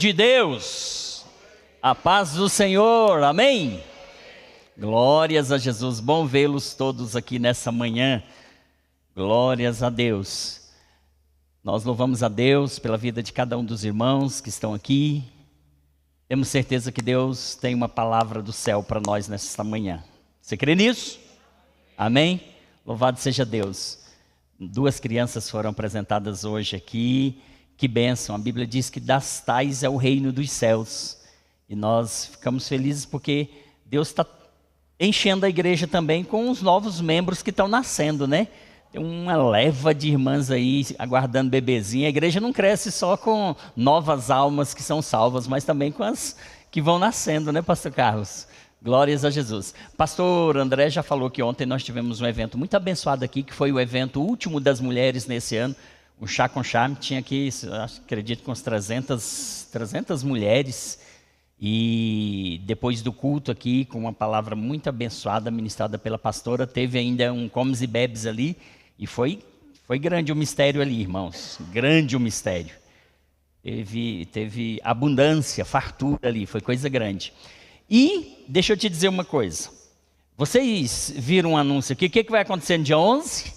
De Deus, a paz do Senhor, amém? Glórias a Jesus, bom vê-los todos aqui nessa manhã, glórias a Deus. Nós louvamos a Deus pela vida de cada um dos irmãos que estão aqui. Temos certeza que Deus tem uma palavra do céu para nós nesta manhã. Você crê nisso? Amém? Louvado seja Deus. 2 crianças foram apresentadas hoje aqui. Que bênção, a Bíblia diz que das tais é o reino dos céus. E nós ficamos felizes porque Deus está enchendo a igreja também com os novos membros que estão nascendo, né? Tem uma leva de irmãs aí aguardando bebezinho. A igreja não cresce só com novas almas que são salvas, mas também com as que vão nascendo, né, pastor Carlos? Glórias a Jesus. Pastor André já falou que ontem nós tivemos um evento muito abençoado aqui, que foi o evento último das mulheres nesse ano. O Chá com Charme tinha aqui, acredito, com uns 300 mulheres. E depois do culto aqui, com uma palavra muito abençoada, ministrada pela pastora, teve ainda um comes e bebes ali. E foi grande o mistério ali, irmãos. Grande o mistério. Teve abundância, fartura ali, foi coisa grande. E deixa eu te dizer uma coisa. Vocês viram um anúncio aqui, o que vai acontecer no dia 11?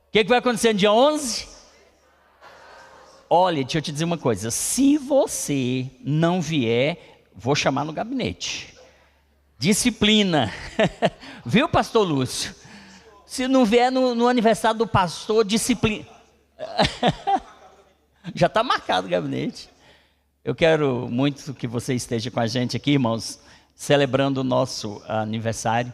O que vai acontecer no dia 11? Olha, deixa eu te dizer uma coisa. Se você não vier, vou chamar no gabinete. Disciplina. Viu, pastor Lúcio? Se não vier no aniversário do pastor, disciplina. Já está marcado o gabinete. Eu quero muito que você esteja com a gente aqui, irmãos, celebrando o nosso aniversário.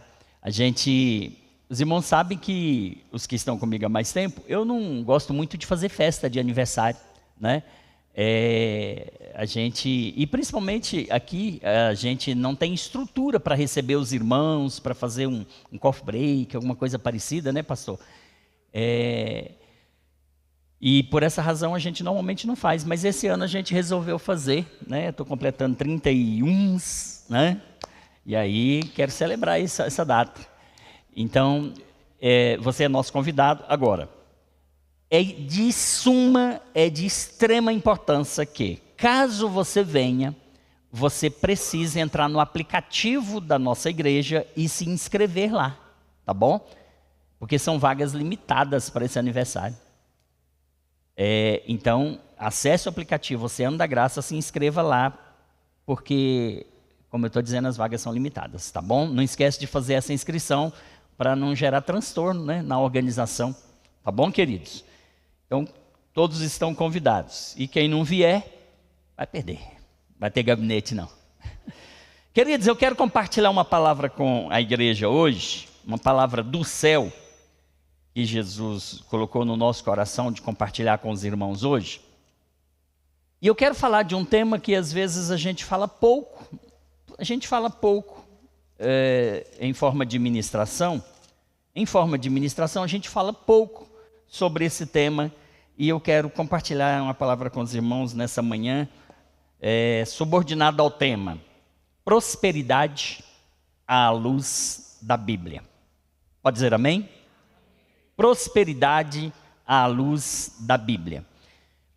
Os irmãos sabem que, os que estão comigo há mais tempo, eu não gosto muito de fazer festa de aniversário, né? E principalmente aqui, a gente não tem estrutura para receber os irmãos, para fazer um coffee break, alguma coisa parecida, né, pastor? E por essa razão a gente normalmente não faz, mas esse ano a gente resolveu fazer, né? Estou completando 31, né? E aí quero celebrar essa data. Então, você é nosso convidado. Agora, é de extrema importância que, caso você venha, você precisa entrar no aplicativo da nossa igreja e se inscrever lá, tá bom? Porque são vagas limitadas para esse aniversário. Então, acesse o aplicativo Oceano da Graça, se inscreva lá, porque, como eu estou dizendo, as vagas são limitadas, tá bom? Não esquece de fazer essa inscrição, para não gerar transtorno, né, na organização. Tá bom, queridos? Então, todos estão convidados. E quem não vier, vai perder. Vai ter gabinete, não. Queridos, eu quero compartilhar uma palavra com a igreja hoje, uma palavra do céu, que Jesus colocou no nosso coração de compartilhar com os irmãos hoje. E eu quero falar de um tema que às vezes a gente fala pouco. Em forma de ministração. Em forma de ministração, a gente fala pouco sobre esse tema. E eu quero compartilhar uma palavra com os irmãos nessa manhã, subordinada ao tema prosperidade à luz da Bíblia. Pode dizer amém? Prosperidade à luz da Bíblia.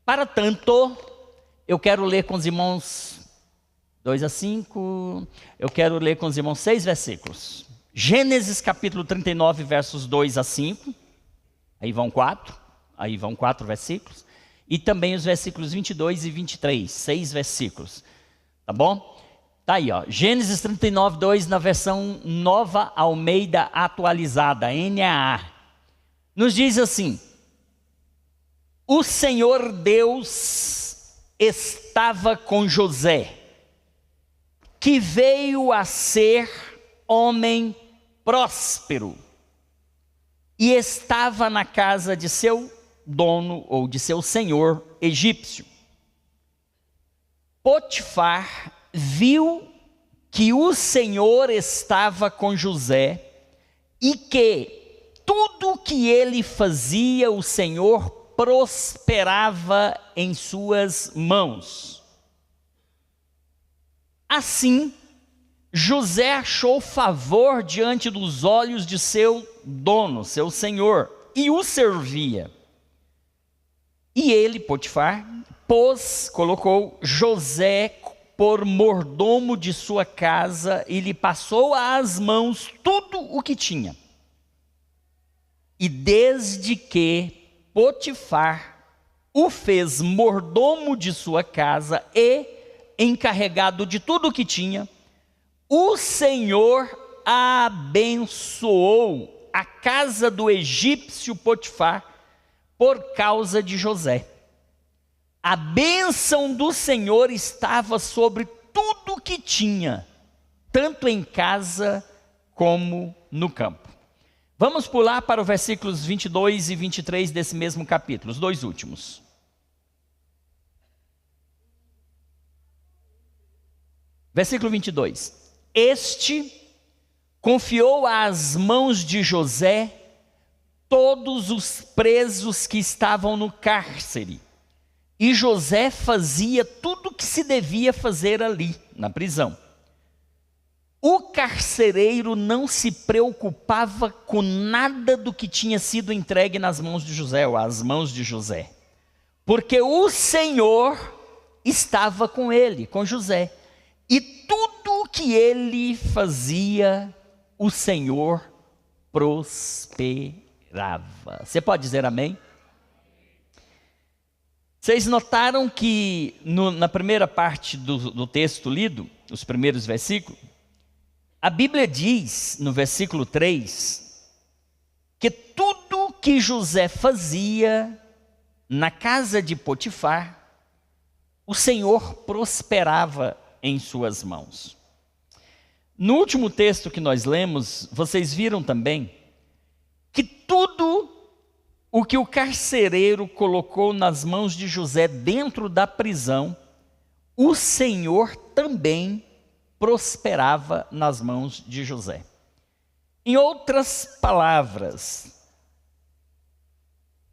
Para tanto, eu quero ler com os irmãos 2 a 5, eu quero ler com os irmãos 6 versículos. Gênesis capítulo 39, versos 2 a 5. Aí vão 4 versículos. E também os versículos 22 e 23, 6 versículos. Tá bom? Tá aí, ó. Gênesis 39, 2 na versão Nova Almeida Atualizada, NAA. Nos diz assim: o Senhor Deus estava com José, que veio a ser homem próspero, e estava na casa de seu dono, ou de seu senhor egípcio. Potifar viu que o Senhor estava com José, e que tudo que ele fazia, o Senhor prosperava em suas mãos. Assim, José achou favor diante dos olhos de seu dono, seu senhor, e o servia. E ele, Potifar, colocou José por mordomo de sua casa e lhe passou às mãos tudo o que tinha. E desde que Potifar o fez mordomo de sua casa e encarregado de tudo o que tinha, o Senhor abençoou a casa do egípcio Potifar por causa de José. A bênção do Senhor estava sobre tudo o que tinha, tanto em casa como no campo. Vamos pular para os versículos 22 e 23 desse mesmo capítulo, os dois últimos. Versículo 22. Este confiou às mãos de José todos os presos que estavam no cárcere. E José fazia tudo o que se devia fazer ali, na prisão. O carcereiro não se preocupava com nada do que tinha sido entregue nas mãos de José, ou às mãos de José, porque o Senhor estava com ele, com José, e tudo o que ele fazia, o Senhor prosperava. Você pode dizer amém? Vocês notaram que na primeira parte do texto lido, os primeiros versículos, a Bíblia diz, no versículo 3, que tudo que José fazia na casa de Potifar, o Senhor prosperava em suas mãos. No último texto que nós lemos, vocês viram também que tudo o que o carcereiro colocou nas mãos de José dentro da prisão, o Senhor também prosperava nas mãos de José. Em outras palavras,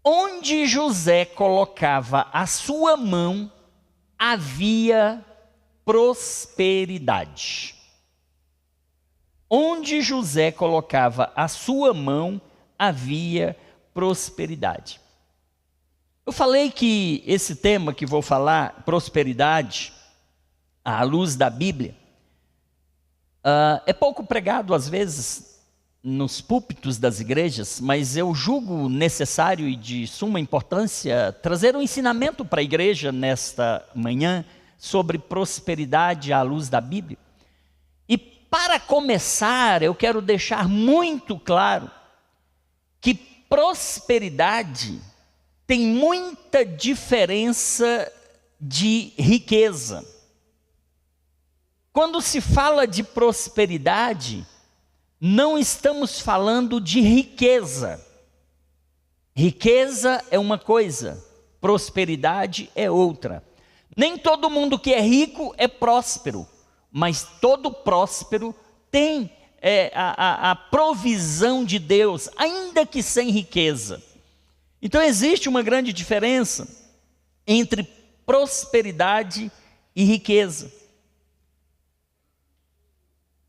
onde José colocava a sua mão, havia prosperidade. Onde José colocava a sua mão, havia prosperidade. Eu falei que esse tema que vou falar, prosperidade, à luz da Bíblia, é pouco pregado às vezes nos púlpitos das igrejas, mas eu julgo necessário e de suma importância trazer um ensinamento para a igreja nesta manhã sobre prosperidade à luz da Bíblia. E para começar, eu quero deixar muito claro que prosperidade tem muita diferença de riqueza. Quando se fala de prosperidade, não estamos falando de riqueza. Riqueza é uma coisa, prosperidade é outra. Nem todo mundo que é rico é próspero, mas todo próspero tem a provisão de Deus, ainda que sem riqueza. Então existe uma grande diferença entre prosperidade e riqueza.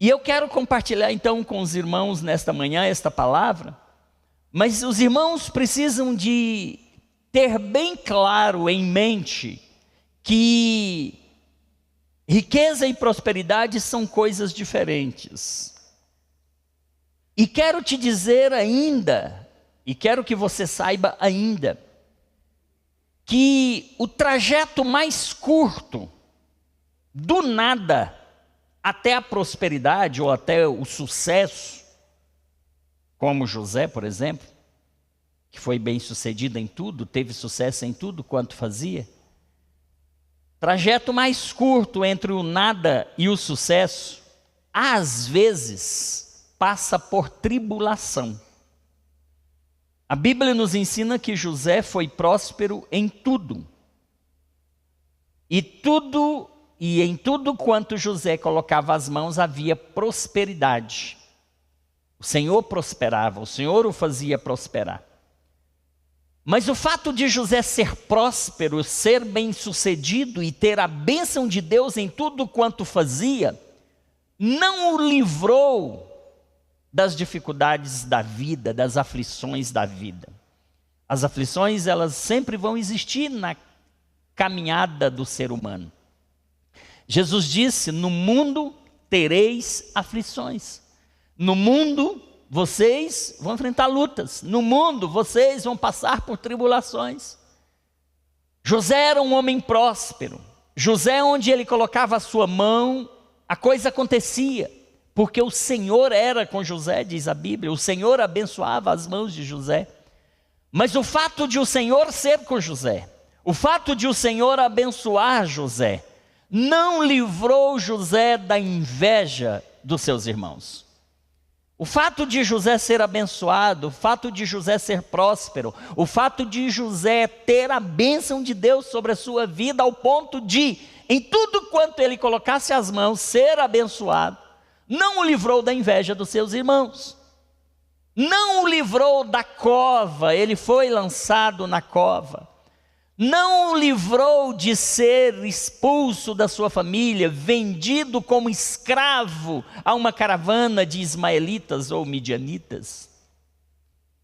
E eu quero compartilhar então com os irmãos nesta manhã esta palavra, mas os irmãos precisam de ter bem claro em mente que riqueza e prosperidade são coisas diferentes. E quero te dizer ainda, e quero que você saiba ainda, que o trajeto mais curto do nada até a prosperidade ou até o sucesso, como José, por exemplo, que foi bem sucedido em tudo, teve sucesso em tudo quanto fazia. Trajeto mais curto entre o nada e o sucesso, às vezes, passa por tribulação. A Bíblia nos ensina que José foi próspero em tudo. E em tudo quanto José colocava as mãos havia prosperidade. O Senhor prosperava, o Senhor o fazia prosperar. Mas o fato de José ser próspero, ser bem-sucedido e ter a bênção de Deus em tudo quanto fazia, não o livrou das dificuldades da vida, das aflições da vida. As aflições, elas sempre vão existir na caminhada do ser humano. Jesus disse: no mundo tereis aflições. No mundo vocês vão enfrentar lutas. No mundo vocês vão passar por tribulações. José era um homem próspero. José, onde ele colocava a sua mão, a coisa acontecia. Porque o Senhor era com José, diz a Bíblia. O Senhor abençoava as mãos de José. Mas o fato de o Senhor ser com José, o fato de o Senhor abençoar José, não livrou José da inveja dos seus irmãos. O fato de José ser abençoado, o fato de José ser próspero, o fato de José ter a bênção de Deus sobre a sua vida, ao ponto de, em tudo quanto ele colocasse as mãos, ser abençoado, não o livrou da inveja dos seus irmãos. Não o livrou da cova, ele foi lançado na cova. Não o livrou de ser expulso da sua família, vendido como escravo a uma caravana de ismaelitas ou midianitas.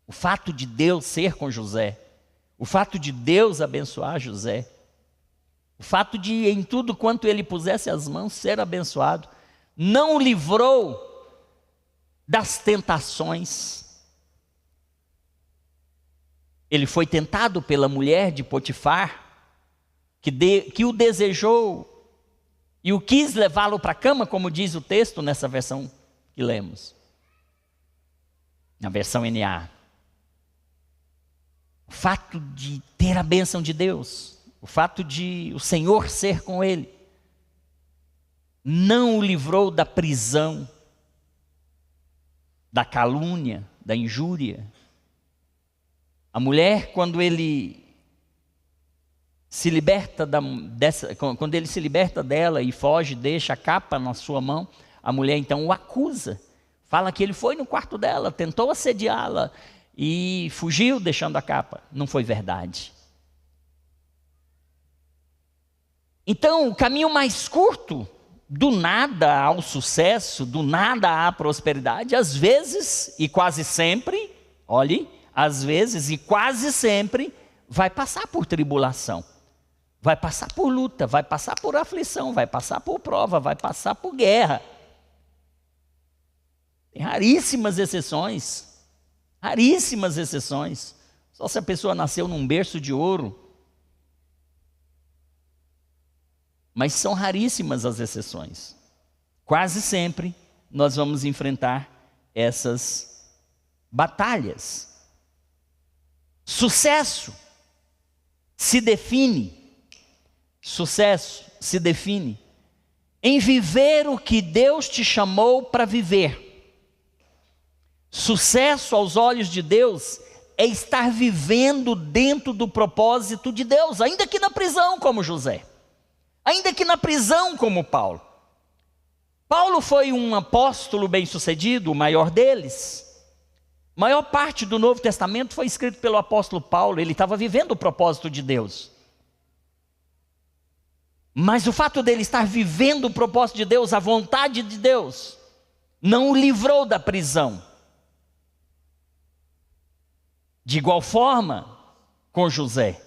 O fato de Deus ser com José, o fato de Deus abençoar José, o fato de em tudo quanto ele pusesse as mãos ser abençoado, não o livrou das tentações. Ele foi tentado pela mulher de Potifar, que o desejou e o quis levá-lo para a cama, como diz o texto nessa versão que lemos, na versão NA. O fato de ter a bênção de Deus, o fato de o Senhor ser com ele, não o livrou da prisão, da calúnia, da injúria. A mulher, quando ele se liberta quando ele se liberta dela e foge, deixa a capa na sua mão, a mulher então o acusa. Fala que ele foi no quarto dela, tentou assediá-la e fugiu deixando a capa. Não foi verdade. Então, o caminho mais curto do nada ao sucesso, do nada à prosperidade, às vezes e quase sempre, olhe, às vezes e quase sempre, vai passar por tribulação, vai passar por luta, vai passar por aflição, vai passar por prova, vai passar por guerra. Tem raríssimas exceções, só se a pessoa nasceu num berço de ouro. Mas são raríssimas as exceções. Quase sempre nós vamos enfrentar essas batalhas. Sucesso se define em viver o que Deus te chamou para viver. Sucesso aos olhos de Deus é estar vivendo dentro do propósito de Deus, ainda que na prisão como José, ainda que na prisão como Paulo. Paulo foi um apóstolo bem-sucedido, o maior deles. A maior parte do Novo Testamento foi escrito pelo apóstolo Paulo. Ele estava vivendo o propósito de Deus. Mas o fato dele estar vivendo o propósito de Deus, a vontade de Deus, não o livrou da prisão. De igual forma com José.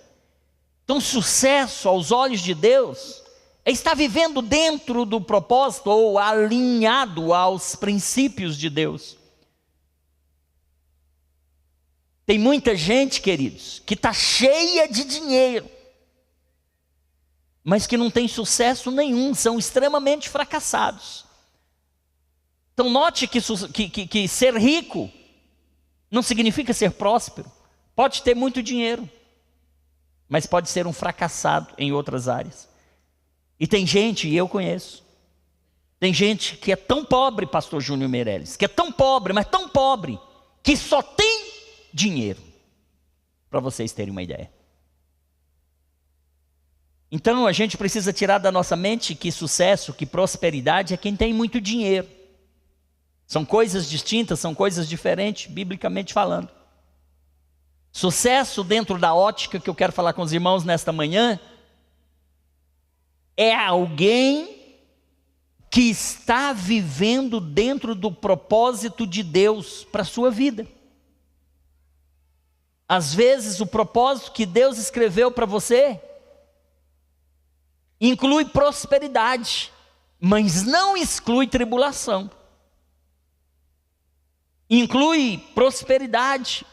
Então, sucesso aos olhos de Deus é estar vivendo dentro do propósito ou alinhado aos princípios de Deus. Tem muita gente, queridos, que está cheia de dinheiro, mas que não tem sucesso nenhum, são extremamente fracassados. Então note que ser rico não significa ser próspero. Pode ter muito dinheiro, mas pode ser um fracassado em outras áreas. E tem gente, e eu conheço, tem gente que é tão pobre, pastor Júnior Meirelles, que é tão pobre, mas tão pobre, que só tem dinheiro, para vocês terem uma ideia. Então a gente precisa tirar da nossa mente que sucesso, que prosperidade é quem tem muito dinheiro. São coisas distintas, são coisas diferentes, biblicamente falando. Sucesso dentro da ótica que eu quero falar com os irmãos nesta manhã, é alguém que está vivendo dentro do propósito de Deus para a sua vida. Às vezes o propósito que Deus escreveu para você inclui prosperidade, mas não exclui tribulação. Inclui prosperidade,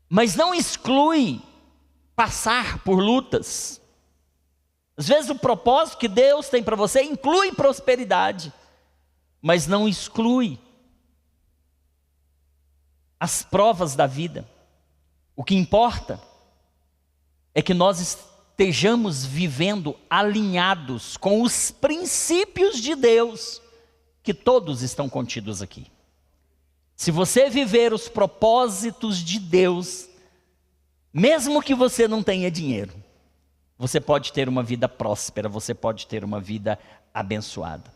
mas não exclui passar por lutas. Às vezes o propósito que Deus tem para você inclui prosperidade, mas não exclui as provas da vida. O que importa é que nós estejamos vivendo alinhados com os princípios de Deus, que todos estão contidos aqui. Se você viver os propósitos de Deus, mesmo que você não tenha dinheiro, você pode ter uma vida próspera, você pode ter uma vida abençoada.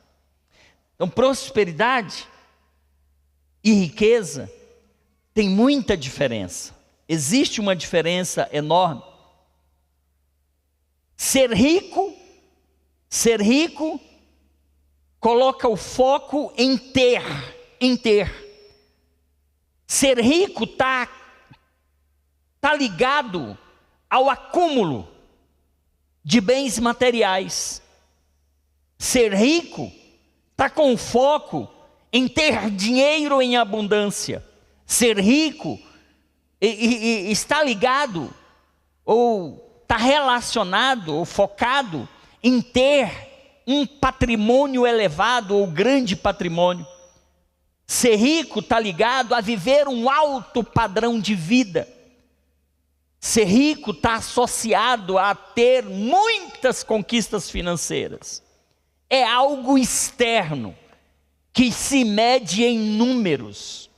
Então, prosperidade e riqueza tem muita diferença. Existe uma diferença enorme. Ser rico coloca o foco em ter. Ser rico está ligado ao acúmulo de bens materiais. Ser rico está com foco em ter dinheiro em abundância. Ser rico está ligado ou está relacionado ou focado em ter um patrimônio elevado ou grande patrimônio. Ser rico está ligado a viver um alto padrão de vida. Ser rico está associado a ter muitas conquistas financeiras. É algo externo que se mede em números.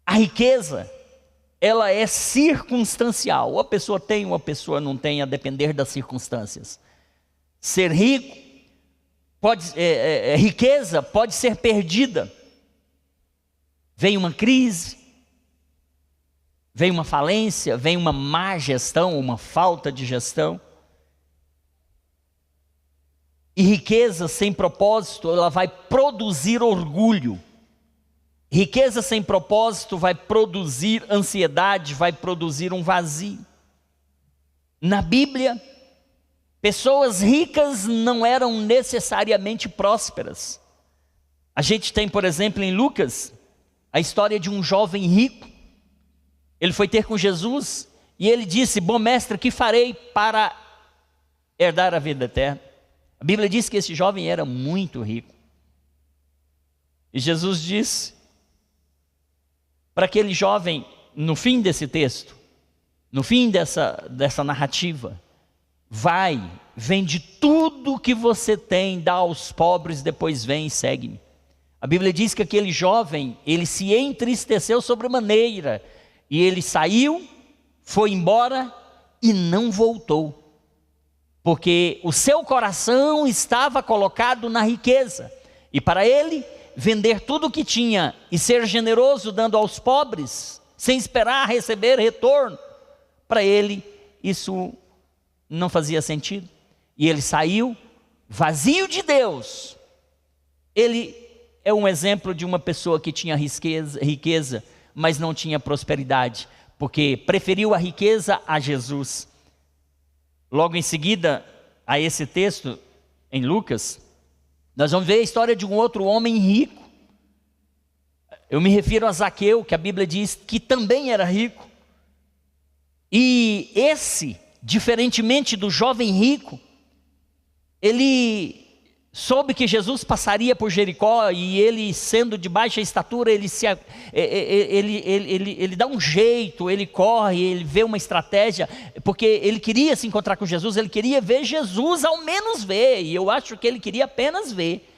A riqueza, ela é circunstancial. Ou a pessoa tem, ou a pessoa não tem, a depender das circunstâncias. Ser rico, riqueza pode ser perdida. Vem uma crise, vem uma falência, vem uma má gestão, uma falta de gestão. E riqueza sem propósito, ela vai produzir orgulho. Riqueza sem propósito vai produzir ansiedade, vai produzir um vazio. Na Bíblia, pessoas ricas não eram necessariamente prósperas. A gente tem, por exemplo, em Lucas, a história de um jovem rico. Ele foi ter com Jesus e ele disse: bom mestre, que farei para herdar a vida eterna? A Bíblia diz que esse jovem era muito rico. E Jesus disse para aquele jovem, no fim desse texto, no fim dessa narrativa: vai, vende tudo que você tem, dá aos pobres, depois vem e segue-me. A Bíblia diz que aquele jovem, ele se entristeceu sobremaneira, e ele saiu, foi embora e não voltou. Porque o seu coração estava colocado na riqueza. E para ele, vender tudo o que tinha e ser generoso dando aos pobres, sem esperar receber retorno, para ele isso não fazia sentido. E ele saiu vazio de Deus. Ele é um exemplo de uma pessoa que tinha riqueza, mas não tinha prosperidade, porque preferiu a riqueza a Jesus. Logo em seguida a esse texto, em Lucas, nós vamos ver a história de um outro homem rico. Eu me refiro a Zaqueu, que a Bíblia diz que também era rico. E esse, diferentemente do jovem rico, ele soube que Jesus passaria por Jericó, e ele, sendo de baixa estatura, ele dá um jeito, ele corre, ele vê uma estratégia, porque ele queria se encontrar com Jesus, ele queria ver Jesus, ao menos ver, e eu acho que ele queria apenas ver,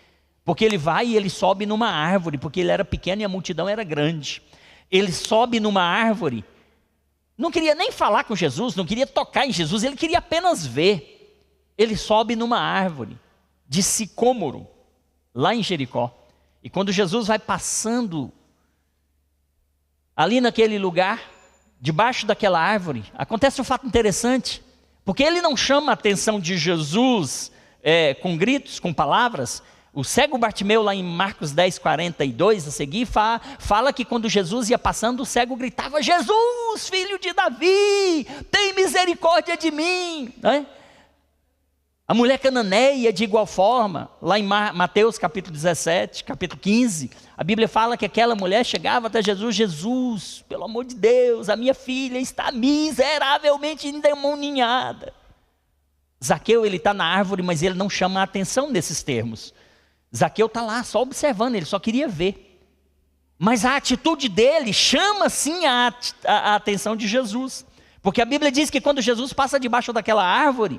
porque ele vai e ele sobe numa árvore, porque ele era pequeno e a multidão era grande. Ele sobe numa árvore, não queria nem falar com Jesus, não queria tocar em Jesus, ele queria apenas ver. Ele sobe numa árvore de sicômoro, lá em Jericó. E quando Jesus vai passando ali naquele lugar, debaixo daquela árvore, acontece um fato interessante, porque ele não chama a atenção de Jesus com gritos, com palavras. O cego Bartimeu, lá em Marcos 10:42, a seguir, fala que quando Jesus ia passando, o cego gritava: Jesus, filho de Davi, tem misericórdia de mim, não é? A mulher cananeia, de igual forma, lá em Mateus capítulo 17, capítulo 15, a Bíblia fala que aquela mulher chegava até Jesus: Jesus, pelo amor de Deus, a minha filha está miseravelmente endemoninhada. Zaqueu, ele está na árvore, mas ele não chama a atenção nesses termos. Zaqueu está lá só observando, ele só queria ver. Mas a atitude dele chama sim a atenção de Jesus. Porque a Bíblia diz que quando Jesus passa debaixo daquela árvore,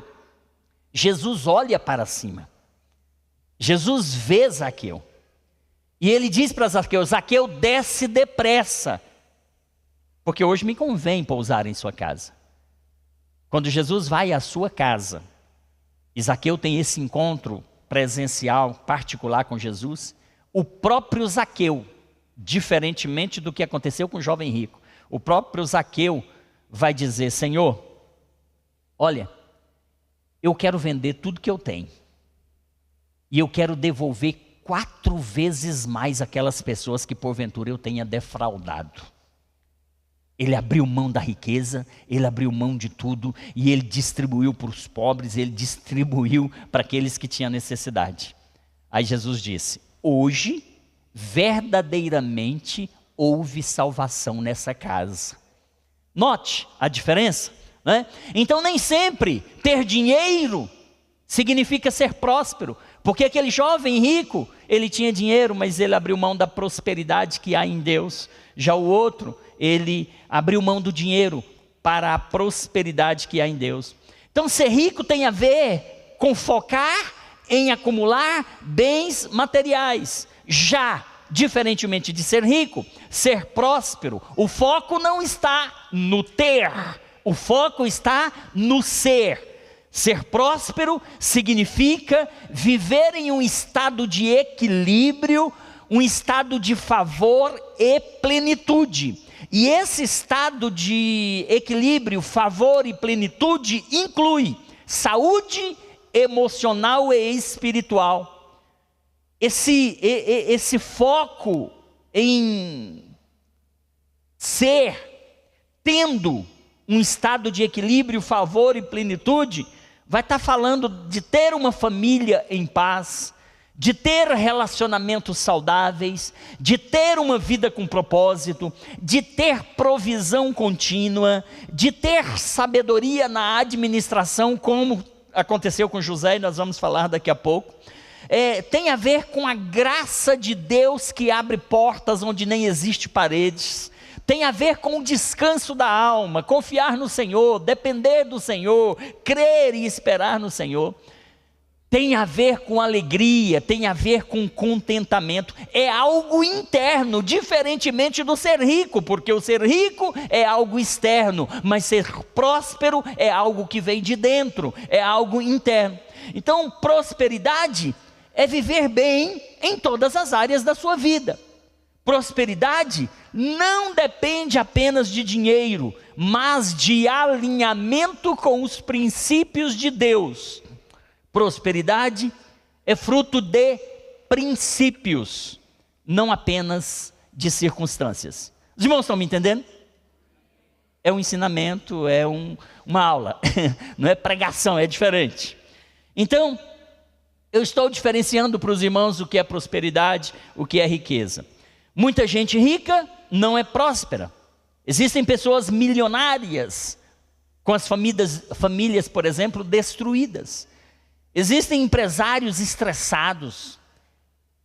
Jesus olha para cima. Jesus vê Zaqueu. E ele diz para Zaqueu: Zaqueu, desce depressa, porque hoje me convém pousar em sua casa. Quando Jesus vai à sua casa, e Zaqueu tem esse encontro presencial, particular com Jesus, o próprio Zaqueu, diferentemente do que aconteceu com o jovem rico, o próprio Zaqueu vai dizer: Senhor, olha, eu quero vender tudo que eu tenho, e eu quero devolver 4 vezes mais aquelas pessoas que porventura eu tenha defraudado. Ele abriu mão da riqueza, ele abriu mão de tudo, e ele distribuiu para os pobres, ele distribuiu para aqueles que tinham necessidade. Aí Jesus disse: hoje, verdadeiramente, houve salvação nessa casa. Note a diferença, né? Então nem sempre ter dinheiro significa ser próspero, porque aquele jovem rico, ele tinha dinheiro, mas ele abriu mão da prosperidade que há em Deus. Já o outro, ele abriu mão do dinheiro para a prosperidade que há em Deus. Então ser rico tem a ver com focar em acumular bens materiais. Já, diferentemente de ser rico, ser próspero, o foco não está no ter, o foco está no ser. Ser próspero significa viver em um estado de equilíbrio, um estado de favor e plenitude. E esse estado de equilíbrio, favor e plenitude inclui saúde emocional e espiritual. Esse foco em ser, tendo um estado de equilíbrio, favor e plenitude, vai estar falando de ter uma família em paz, de ter relacionamentos saudáveis, de ter uma vida com propósito, de ter provisão contínua, de ter sabedoria na administração, como aconteceu com José, e nós vamos falar daqui a pouco. Tem a ver com a graça de Deus que abre portas onde nem existe paredes. Tem a ver com o descanso da alma, confiar no Senhor, depender do Senhor, crer e esperar no Senhor. Tem a ver com alegria, tem a ver com contentamento. É algo interno, diferentemente do ser rico, porque o ser rico é algo externo, mas ser próspero é algo que vem de dentro, é algo interno. Então, prosperidade é viver bem em todas as áreas da sua vida. Prosperidade não depende apenas de dinheiro, mas de alinhamento com os princípios de Deus. Prosperidade é fruto de princípios, não apenas de circunstâncias. Os irmãos estão me entendendo? É um ensinamento, é uma aula, não é pregação, é diferente. Então, eu estou diferenciando para os irmãos o que é prosperidade, o que é riqueza. Muita gente rica não é próspera. Existem pessoas milionárias com as famílias, por exemplo, destruídas. Existem empresários estressados,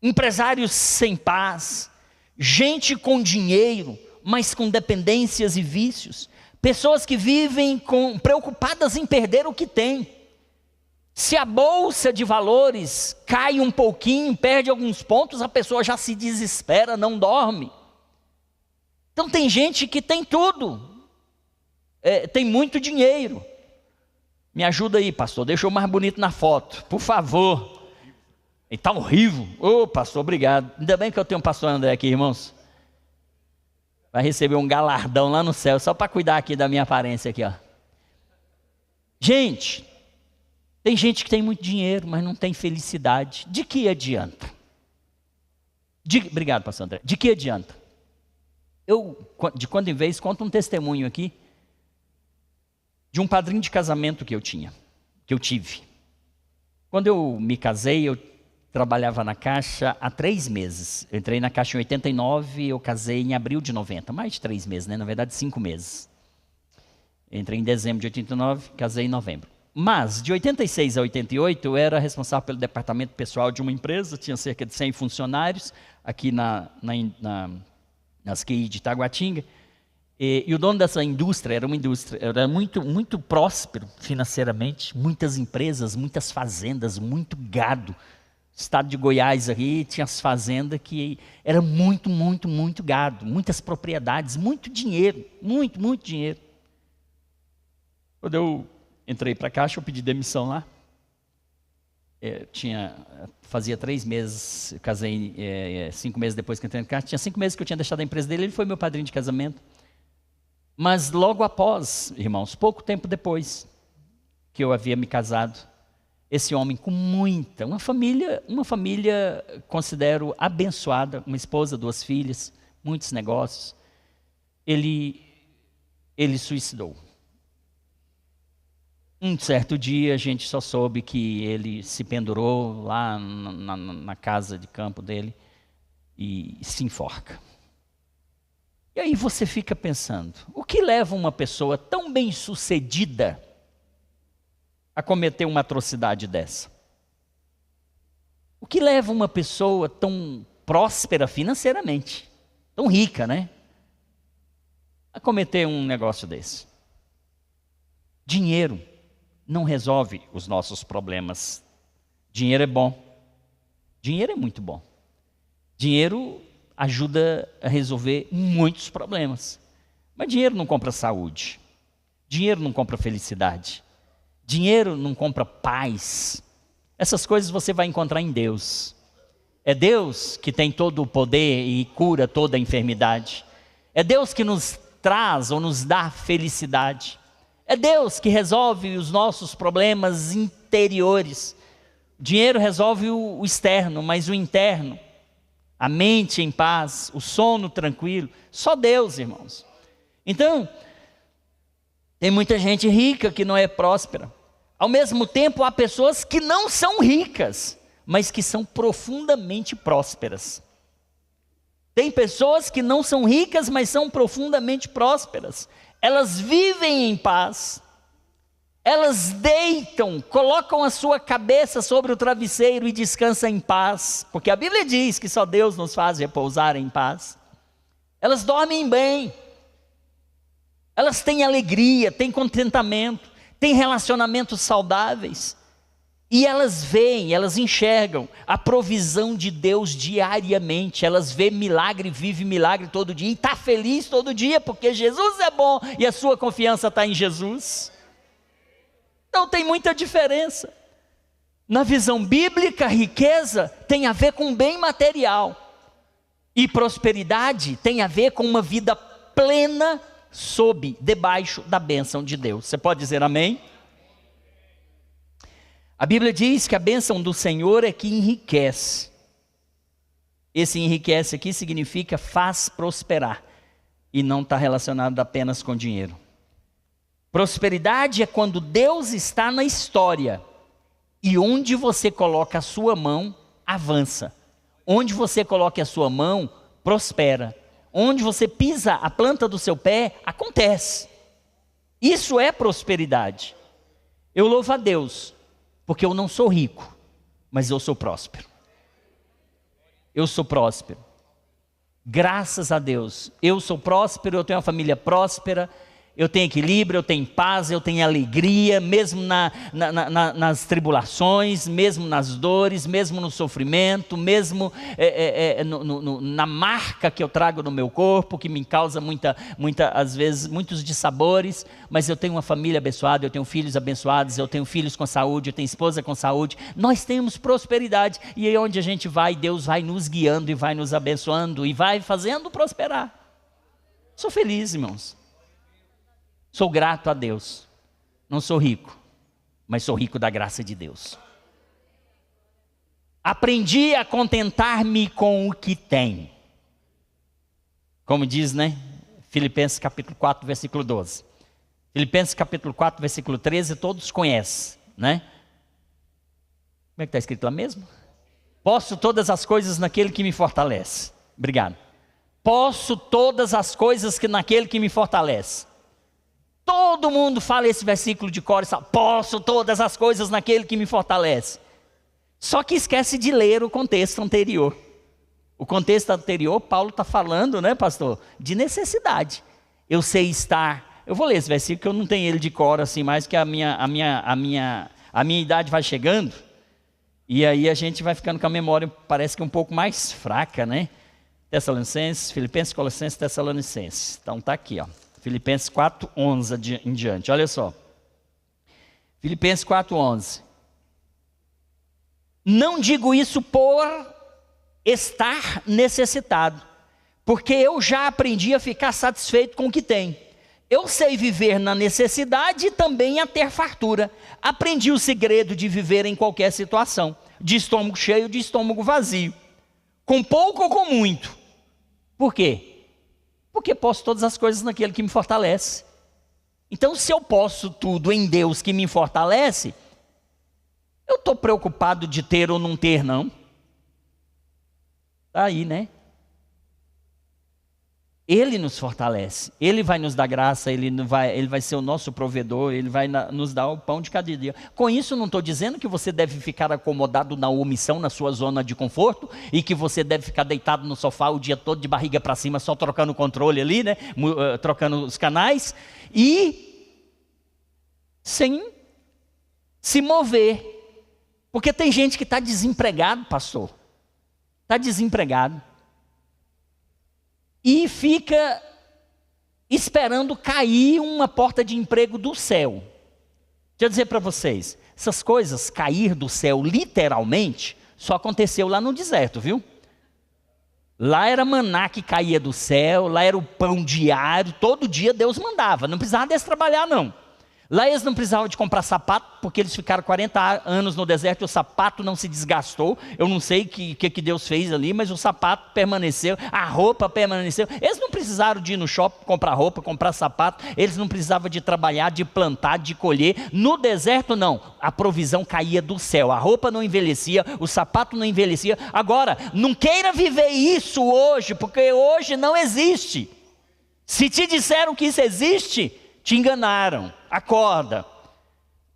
empresários sem paz, gente com dinheiro, mas com dependências e vícios, pessoas que vivem preocupadas em perder o que têm. Se a bolsa de valores cai um pouquinho, perde alguns pontos, a pessoa já se desespera, não dorme. Então tem gente que tem tudo, tem muito dinheiro. Me ajuda aí, pastor, deixa eu mais bonito na foto, por favor. Está horrível. Ô, pastor, obrigado. Ainda bem que eu tenho um pastor André aqui, irmãos. Vai receber um galardão lá no céu, só para cuidar aqui da minha aparência aqui, ó. Gente, tem gente que tem muito dinheiro, mas não tem felicidade. De que adianta? Obrigado, pastor André. De que adianta? Eu, de quando em vez, conto um testemunho aqui de um padrinho de casamento que eu tive. Quando eu me casei, eu trabalhava na Caixa há 3 meses. Eu entrei na Caixa em 89 e eu casei em abril de 90. Mais de 3 meses, né? Na verdade, 5 meses. Entrei em dezembro de 89, casei em novembro. Mas, de 86 a 88, eu era responsável pelo departamento pessoal de uma empresa, tinha cerca de 100 funcionários, aqui nas QI de Taguatinga. E o dono dessa indústria era muito, muito próspero financeiramente, muitas empresas, muitas fazendas, muito gado. O estado de Goiás aqui tinha as fazendas que era muito, muito, muito gado, muitas propriedades, muito dinheiro, muito, muito dinheiro. Quando eu entrei para a Caixa, eu pedi demissão lá. Fazia 3 meses, eu casei 5 meses depois que entrei na Caixa. Tinha 5 meses que eu tinha deixado a empresa dele, ele foi meu padrinho de casamento. Mas logo após, irmãos, pouco tempo depois que eu havia me casado, esse homem com uma família considero abençoada, uma esposa, 2 filhas, muitos negócios, ele suicidou. Um certo dia a gente só soube que ele se pendurou lá na casa de campo dele e se enforca. E aí você fica pensando, o que leva uma pessoa tão bem-sucedida a cometer uma atrocidade dessa? O que leva uma pessoa tão próspera financeiramente, tão rica, né, a cometer um negócio desse? Dinheiro não resolve os nossos problemas. Dinheiro é bom. Dinheiro é muito bom. Dinheiro ajuda a resolver muitos problemas. Mas dinheiro não compra saúde. Dinheiro não compra felicidade. Dinheiro não compra paz. Essas coisas você vai encontrar em Deus. É Deus que tem todo o poder e cura toda a enfermidade. É Deus que nos traz ou nos dá felicidade. É Deus que resolve os nossos problemas interiores. O dinheiro resolve o externo, mas o interno, a mente em paz, o sono tranquilo, só Deus, irmãos. Então, tem muita gente rica que não é próspera. Ao mesmo tempo, há pessoas que não são ricas, mas que são profundamente prósperas. Tem pessoas que não são ricas, mas são profundamente prósperas. Elas vivem em paz, elas deitam, colocam a sua cabeça sobre o travesseiro e descansam em paz, porque a Bíblia diz que só Deus nos faz repousar em paz. Elas dormem bem, elas têm alegria, têm contentamento, têm relacionamentos saudáveis, e elas veem, elas enxergam a provisão de Deus diariamente. Elas veem milagre, vivem milagre todo dia e está feliz todo dia, porque Jesus é bom e a sua confiança está em Jesus. Então tem muita diferença. Na visão bíblica, riqueza tem a ver com bem material, e prosperidade tem a ver com uma vida plena debaixo da bênção de Deus. Você pode dizer amém? A Bíblia diz que a bênção do Senhor é que enriquece. Esse enriquece aqui significa faz prosperar, e não está relacionado apenas com dinheiro. Prosperidade é quando Deus está na história, e onde você coloca a sua mão, avança. Onde você coloca a sua mão, prospera. Onde você pisa a planta do seu pé, acontece. Isso é prosperidade. Eu louvo a Deus, porque eu não sou rico, mas eu sou próspero. Eu sou próspero. Graças a Deus, eu sou próspero, eu tenho uma família próspera, eu tenho equilíbrio, eu tenho paz, eu tenho alegria, mesmo nas tribulações, mesmo nas dores, mesmo no sofrimento, mesmo na marca que eu trago no meu corpo, que me causa às vezes, muitos dissabores, mas eu tenho uma família abençoada, eu tenho filhos abençoados, eu tenho filhos com saúde, eu tenho esposa com saúde, nós temos prosperidade, e aí onde a gente vai, Deus vai nos guiando, e vai nos abençoando, e vai fazendo prosperar. Sou feliz, irmãos. Sou grato a Deus. Não sou rico, mas sou rico da graça de Deus. Aprendi a contentar-me com o que tenho. Como diz, né? Filipenses capítulo 4, versículo 12. Filipenses capítulo 4, versículo 13, todos conhecem, né? Como é que está escrito lá mesmo? Posso todas as coisas naquele que me fortalece. Obrigado. Posso todas as coisas naquele que me fortalece. Todo mundo fala esse versículo de cor e fala, posso todas as coisas naquele que me fortalece. Só que esquece de ler o contexto anterior. O contexto anterior, Paulo está falando, né, pastor? De necessidade. Eu sei estar. Eu vou ler esse versículo, que eu não tenho ele de cor assim, mais que a minha idade vai chegando. E aí a gente vai ficando com a memória, parece que um pouco mais fraca, né? Tessalonicenses, Filipenses, Colossenses, Tessalonicenses. Então está aqui, ó. Filipenses 4:11 em diante, olha só. Filipenses 4:11. Não digo isso por estar necessitado, porque eu já aprendi a ficar satisfeito com o que tenho. Eu sei viver na necessidade e também a ter fartura. Aprendi o segredo de viver em qualquer situação, de estômago cheio, de estômago vazio, com pouco ou com muito. Por quê? Porque posso todas as coisas naquele que me fortalece. Então, se eu posso tudo em Deus que me fortalece, eu estou preocupado de ter ou não ter, não. Está aí, né? Ele nos fortalece, Ele vai nos dar graça, Ele vai ser o nosso provedor, Ele vai nos dar o pão de cada dia. Com isso não estou dizendo que você deve ficar acomodado na omissão, na sua zona de conforto, e que você deve ficar deitado no sofá o dia todo de barriga para cima, só trocando o controle ali, né? Trocando os canais, e sem se mover. Porque tem gente que está desempregado, pastor. Está desempregado. E fica esperando cair uma porta de emprego do céu. Deixa eu dizer para vocês, essas coisas cair do céu literalmente, só aconteceu lá no deserto, viu? Lá era maná que caía do céu, lá era o pão diário, todo dia Deus mandava, não precisava deles trabalhar não. Lá eles não precisavam de comprar sapato, porque eles ficaram 40 anos no deserto e o sapato não se desgastou. Eu não sei o que Deus fez ali, mas o sapato permaneceu, a roupa permaneceu. Eles não precisaram de ir no shopping comprar roupa, comprar sapato. Eles não precisavam de trabalhar, de plantar, de colher. No deserto não, a provisão caía do céu. A roupa não envelhecia, o sapato não envelhecia. Agora, não queira viver isso hoje, porque hoje não existe. Se te disseram que isso existe, te enganaram. Acorda.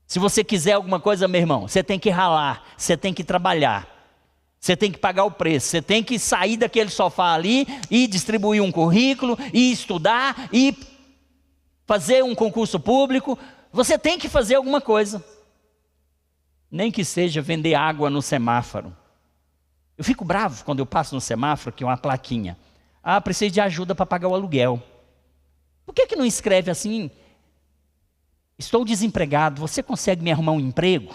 Se você quiser alguma coisa, meu irmão, você tem que ralar, você tem que trabalhar, você tem que pagar o preço, você tem que sair daquele sofá ali e distribuir um currículo, e estudar, e fazer um concurso público. Você tem que fazer alguma coisa, nem que seja vender água no semáforo. Eu fico bravo quando eu passo no semáforo, que é uma plaquinha. Preciso de ajuda para pagar o aluguel. Por que não escreve assim? Estou desempregado, você consegue me arrumar um emprego?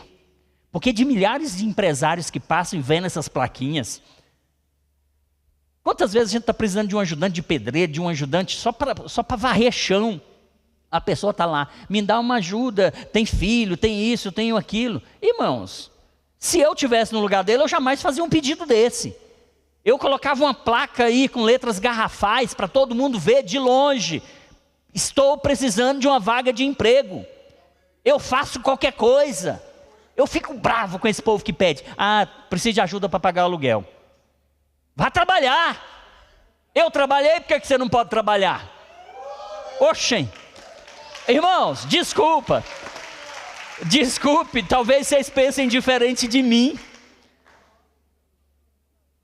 Porque de milhares de empresários que passam e vendo essas plaquinhas, quantas vezes a gente está precisando de um ajudante de pedreiro, de um ajudante só para varrer chão? A pessoa está lá, me dá uma ajuda, tem filho, tem isso, tem aquilo. Irmãos, se eu estivesse no lugar dele, eu jamais fazia um pedido desse. Eu colocava uma placa aí com letras garrafais para todo mundo ver de longe. Estou precisando de uma vaga de emprego. Eu faço qualquer coisa. Eu fico bravo com esse povo que pede. Preciso de ajuda para pagar o aluguel. Vá trabalhar. Eu trabalhei, por que você não pode trabalhar? Oxem. Irmãos, desculpe, talvez vocês pensem diferente de mim.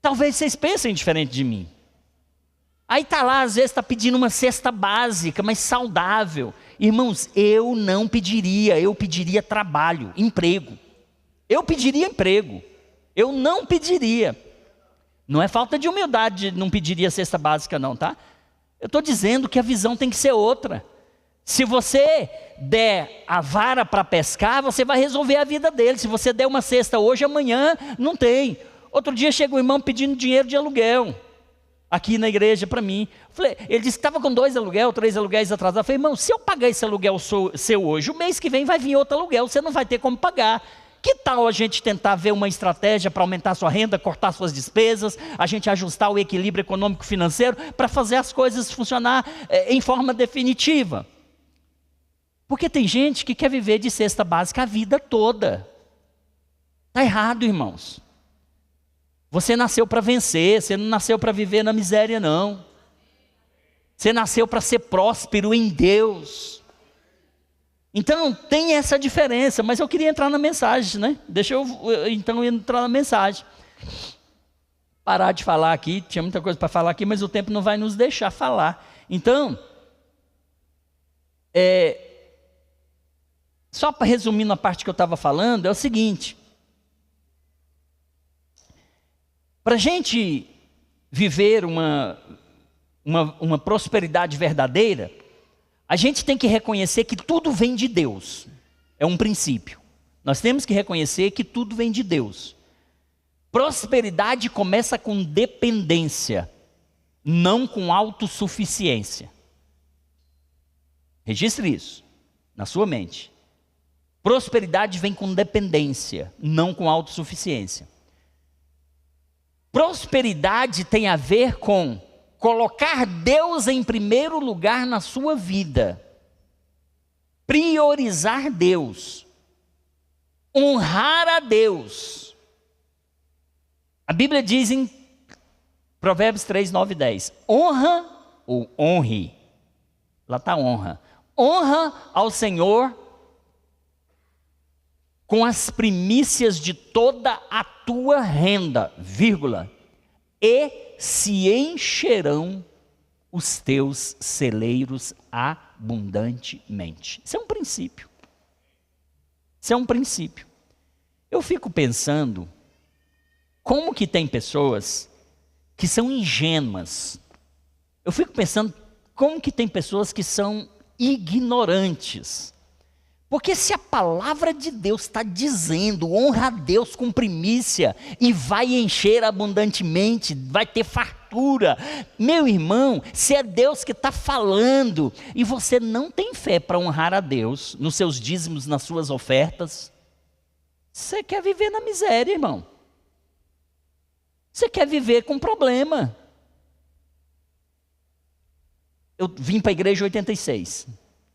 Talvez vocês pensem diferente de mim. Aí está lá, às vezes está pedindo uma cesta básica, mas saudável. Irmãos, eu não pediria, eu pediria trabalho, emprego. Eu pediria emprego, eu não pediria. Não é falta de humildade, não pediria cesta básica não, tá? Eu estou dizendo que a visão tem que ser outra. Se você der a vara para pescar, você vai resolver a vida dele. Se você der uma cesta hoje, amanhã não tem. Outro dia chega um irmão pedindo dinheiro de aluguel aqui na igreja para mim. Ele disse que estava com 2 aluguéis, 3 aluguéis atrasados. Eu falei, irmão, se eu pagar esse aluguel seu hoje, o mês que vem vai vir outro aluguel, você não vai ter como pagar. Que tal a gente tentar ver uma estratégia para aumentar sua renda, cortar suas despesas, a gente ajustar o equilíbrio econômico-financeiro para fazer as coisas funcionar em forma definitiva? Porque tem gente que quer viver de cesta básica a vida toda. Está errado, irmãos. Você nasceu para vencer, você não nasceu para viver na miséria, não. Você nasceu para ser próspero em Deus. Então tem essa diferença, mas eu queria entrar na mensagem, né? Deixa eu então entrar na mensagem. Parar de falar aqui, tinha muita coisa para falar aqui, mas o tempo não vai nos deixar falar. Então, só para resumir na parte que eu estava falando, é o seguinte: para a gente viver uma prosperidade verdadeira, a gente tem que reconhecer que tudo vem de Deus. É um princípio. Nós temos que reconhecer que tudo vem de Deus. Prosperidade começa com dependência, não com autossuficiência. Registre isso na sua mente. Prosperidade vem com dependência, não com autossuficiência. Prosperidade tem a ver com colocar Deus em primeiro lugar na sua vida, priorizar Deus, honrar a Deus. A Bíblia diz em Provérbios 3, 9 e 10, honra ou honre, lá está honra, honra ao Senhor com as primícias de toda a tua renda, vírgula, e se encherão os teus celeiros abundantemente. Isso é um princípio. Isso é um princípio. Eu fico pensando, como que tem pessoas que são ingênuas? Eu fico pensando, como que tem pessoas que são ignorantes? Porque se a palavra de Deus está dizendo, honra a Deus com primícia, e vai encher abundantemente, vai ter fartura. Meu irmão, se é Deus que está falando, e você não tem fé para honrar a Deus, nos seus dízimos, nas suas ofertas, você quer viver na miséria, irmão. Você quer viver com problema. Eu vim para a igreja em 86.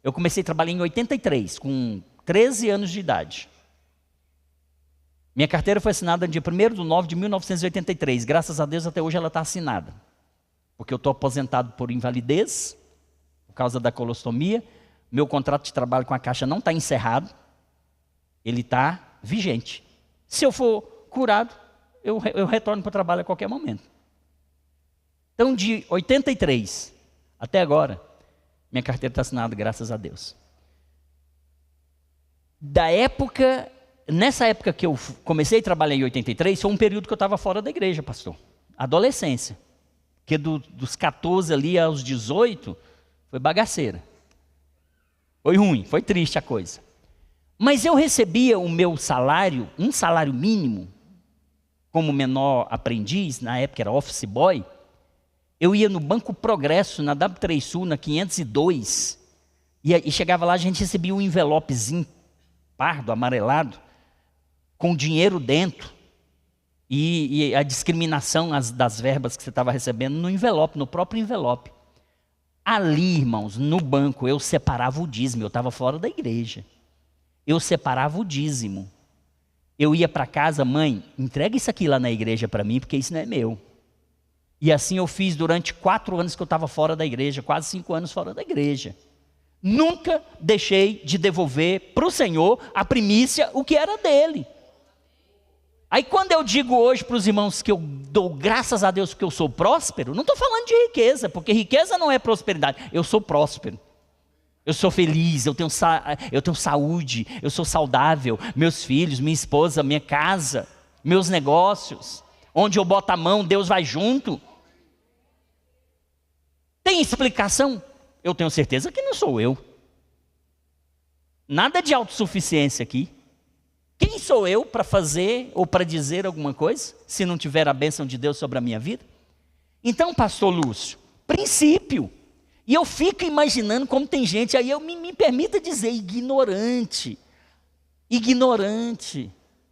Eu comecei a trabalhar em 83, com 13 anos de idade. Minha carteira foi assinada no dia 1º de 9 de 1983. Graças a Deus, até hoje ela está assinada. Porque eu estou aposentado por invalidez, por causa da colostomia. Meu contrato de trabalho com a Caixa não está encerrado. Ele está vigente. Se eu for curado, eu retorno para o trabalho a qualquer momento. Então, de 83 até agora, minha carteira está assinada, graças a Deus. Nessa época que eu comecei a trabalhar em 83, foi um período que eu estava fora da igreja, pastor. Adolescência. Porque dos 14 ali aos 18, foi bagaceira. Foi ruim, foi triste a coisa. Mas eu recebia o meu salário, um salário mínimo, como menor aprendiz, na época era office boy. Eu ia no Banco Progresso, na W3 Sul, na 502, e chegava lá, a gente recebia um envelopezinho pardo, amarelado, com dinheiro dentro, e a discriminação das verbas que você estava recebendo no envelope, no próprio envelope. Ali, irmãos, no banco, eu separava o dízimo, eu estava fora da igreja. Eu separava o dízimo. Eu ia para casa, mãe, entrega isso aqui lá na igreja para mim, porque isso não é meu. E assim eu fiz durante 4 anos que eu estava fora da igreja, quase 5 anos fora da igreja. Nunca deixei de devolver para o Senhor a primícia, o que era dele. Aí quando eu digo hoje para os irmãos que eu dou graças a Deus porque eu sou próspero, não estou falando de riqueza, porque riqueza não é prosperidade. Eu sou próspero. Eu sou feliz, eu tenho saúde, eu sou saudável, meus filhos, minha esposa, minha casa, meus negócios. Onde eu boto a mão, Deus vai junto. Tem explicação? Eu tenho certeza que não sou eu. Nada de autossuficiência aqui. Quem sou eu para fazer ou para dizer alguma coisa, se não tiver a bênção de Deus sobre a minha vida? Então, pastor Lúcio, princípio. E eu fico imaginando como tem gente, aí eu me permita dizer, ignorante,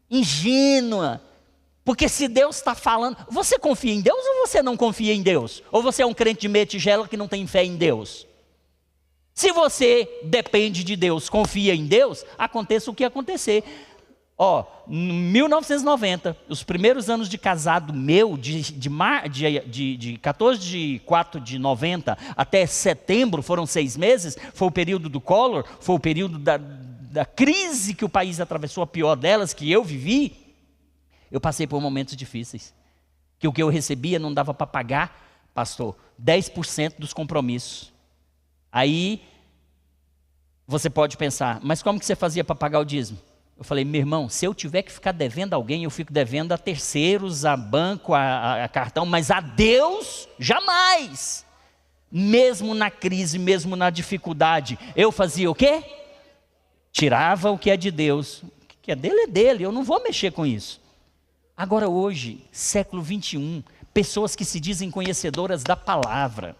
ingênua. Porque se Deus está falando, você confia em Deus ou você não confia em Deus? Ou você é um crente de meia tigela que não tem fé em Deus? Se você depende de Deus, confia em Deus, aconteça o que acontecer. Ó, em 1990, os primeiros anos de casado meu, de 14 de 4 de 90 até setembro, foram 6 meses, foi o período do Collor, foi o período da crise que o país atravessou, a pior delas, que eu vivi. Eu passei por momentos difíceis, que o que eu recebia não dava para pagar, pastor, 10% dos compromissos. Aí, você pode pensar, mas como que você fazia para pagar o dízimo? Eu falei, meu irmão, se eu tiver que ficar devendo a alguém, eu fico devendo a terceiros, a banco, a cartão, mas a Deus, jamais. Mesmo na crise, mesmo na dificuldade, eu fazia o quê? Tirava o que é de Deus. O que é dele, eu não vou mexer com isso. Agora hoje, século 21, pessoas que se dizem conhecedoras da palavra.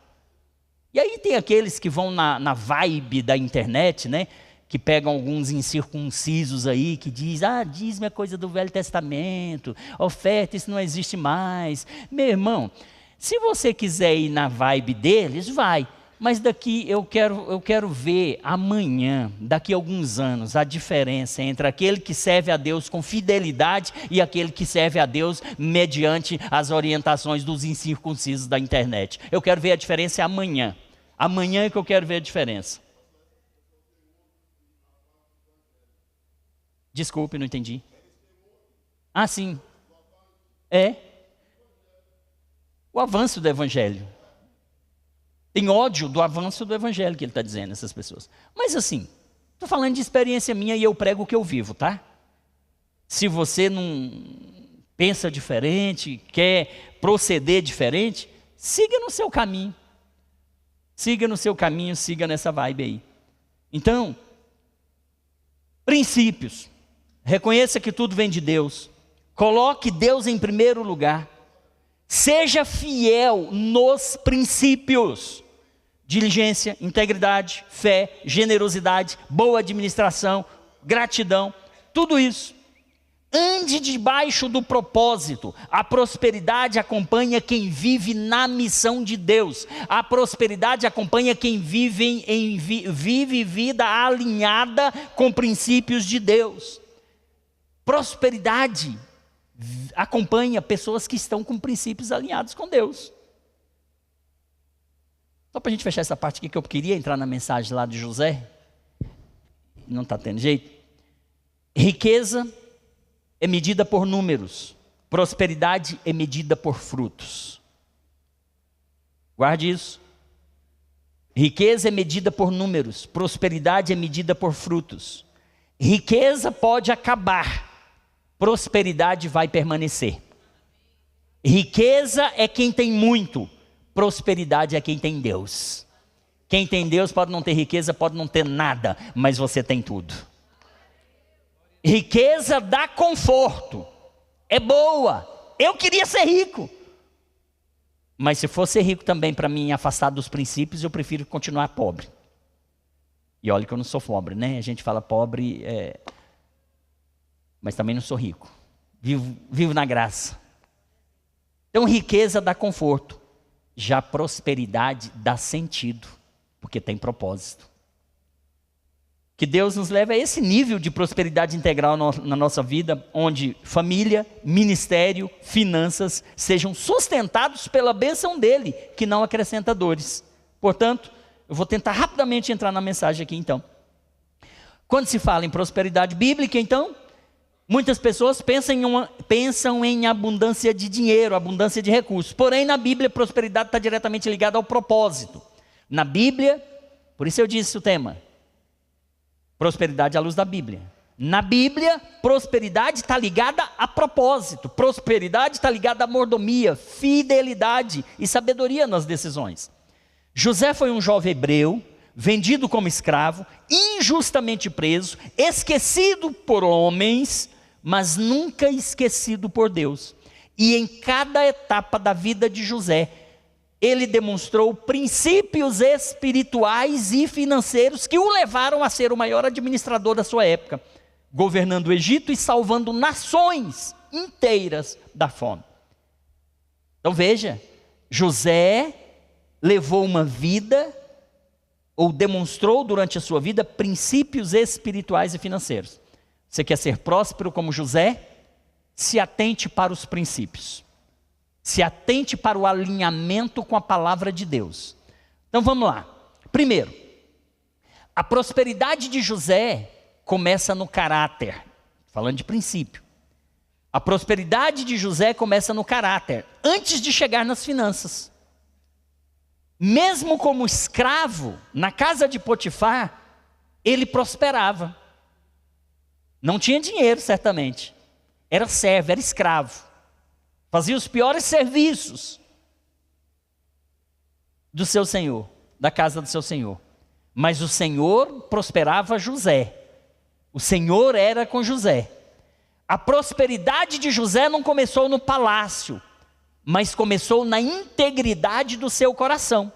E aí tem aqueles que vão na vibe da internet, né? Que pegam alguns incircuncisos aí, que diz, dízimo é coisa do Velho Testamento, oferta, isso não existe mais. Meu irmão, se você quiser ir na vibe deles, vai. Mas daqui eu quero ver amanhã, daqui a alguns anos, a diferença entre aquele que serve a Deus com fidelidade e aquele que serve a Deus mediante as orientações dos incircuncisos da internet. Eu quero ver a diferença amanhã. Amanhã é que eu quero ver a diferença. Desculpe, não entendi. Sim. É. O avanço do evangelho. Tem ódio do avanço do evangelho que ele está dizendo, essas pessoas. Mas assim, estou falando de experiência minha e eu prego o que eu vivo, tá? Se você não pensa diferente, quer proceder diferente, siga no seu caminho. Siga no seu caminho, siga nessa vibe aí. Então, princípios. Reconheça que tudo vem de Deus. Coloque Deus em primeiro lugar. Seja fiel nos princípios. Diligência, integridade, fé, generosidade, boa administração, gratidão, tudo isso. Ande debaixo do propósito. A prosperidade acompanha quem vive na missão de Deus. A prosperidade acompanha quem vive vida alinhada com princípios de Deus. Prosperidade acompanha pessoas que estão com princípios alinhados com Deus. Só para a gente fechar essa parte aqui, que eu queria entrar na mensagem lá de José. Não está tendo jeito. Riqueza é medida por números. Prosperidade é medida por frutos. Guarde isso. Riqueza é medida por números. Prosperidade é medida por frutos. Riqueza pode acabar. Prosperidade vai permanecer. Riqueza é quem tem muito. Prosperidade é quem tem Deus. Quem tem Deus pode não ter riqueza, pode não ter nada, mas você tem tudo. Riqueza dá conforto. É boa. Eu queria ser rico. Mas se for ser rico também para mim afastar dos princípios, eu prefiro continuar pobre. E olha que eu não sou pobre, né? A gente fala pobre, mas também não sou rico. Vivo na graça. Então riqueza dá conforto. Já prosperidade dá sentido, porque tem propósito. Que Deus nos leve a esse nível de prosperidade integral na nossa vida, onde família, ministério, finanças sejam sustentados pela bênção dele, que não acrescenta dores. Portanto, eu vou tentar rapidamente entrar na mensagem aqui então. Quando se fala em prosperidade bíblica, então, muitas pessoas pensam em abundância de dinheiro, abundância de recursos. Porém, na Bíblia, prosperidade está diretamente ligada ao propósito. Na Bíblia, por isso eu disse o tema, prosperidade à luz da Bíblia. Na Bíblia, prosperidade está ligada a propósito. Prosperidade está ligada a mordomia, fidelidade e sabedoria nas decisões. José foi um jovem hebreu, vendido como escravo, injustamente preso, esquecido por homens, mas nunca esquecido por Deus. E em cada etapa da vida de José, ele demonstrou princípios espirituais e financeiros que o levaram a ser o maior administrador da sua época, governando o Egito e salvando nações inteiras da fome. Então veja, José levou uma vida, ou demonstrou durante a sua vida, princípios espirituais e financeiros. Você quer ser próspero como José? Se atente para os princípios. Se atente para o alinhamento com a palavra de Deus. Então vamos lá. Primeiro, a prosperidade de José começa no caráter. Falando de princípio. A prosperidade de José começa no caráter, antes de chegar nas finanças. Mesmo como escravo, na casa de Potifar, ele prosperava. Não tinha dinheiro, certamente. Era servo, era escravo. Fazia os piores serviços do seu senhor, da casa do seu senhor. Mas o Senhor prosperava José. O Senhor era com José. A prosperidade de José não começou no palácio, mas começou na integridade do seu coração.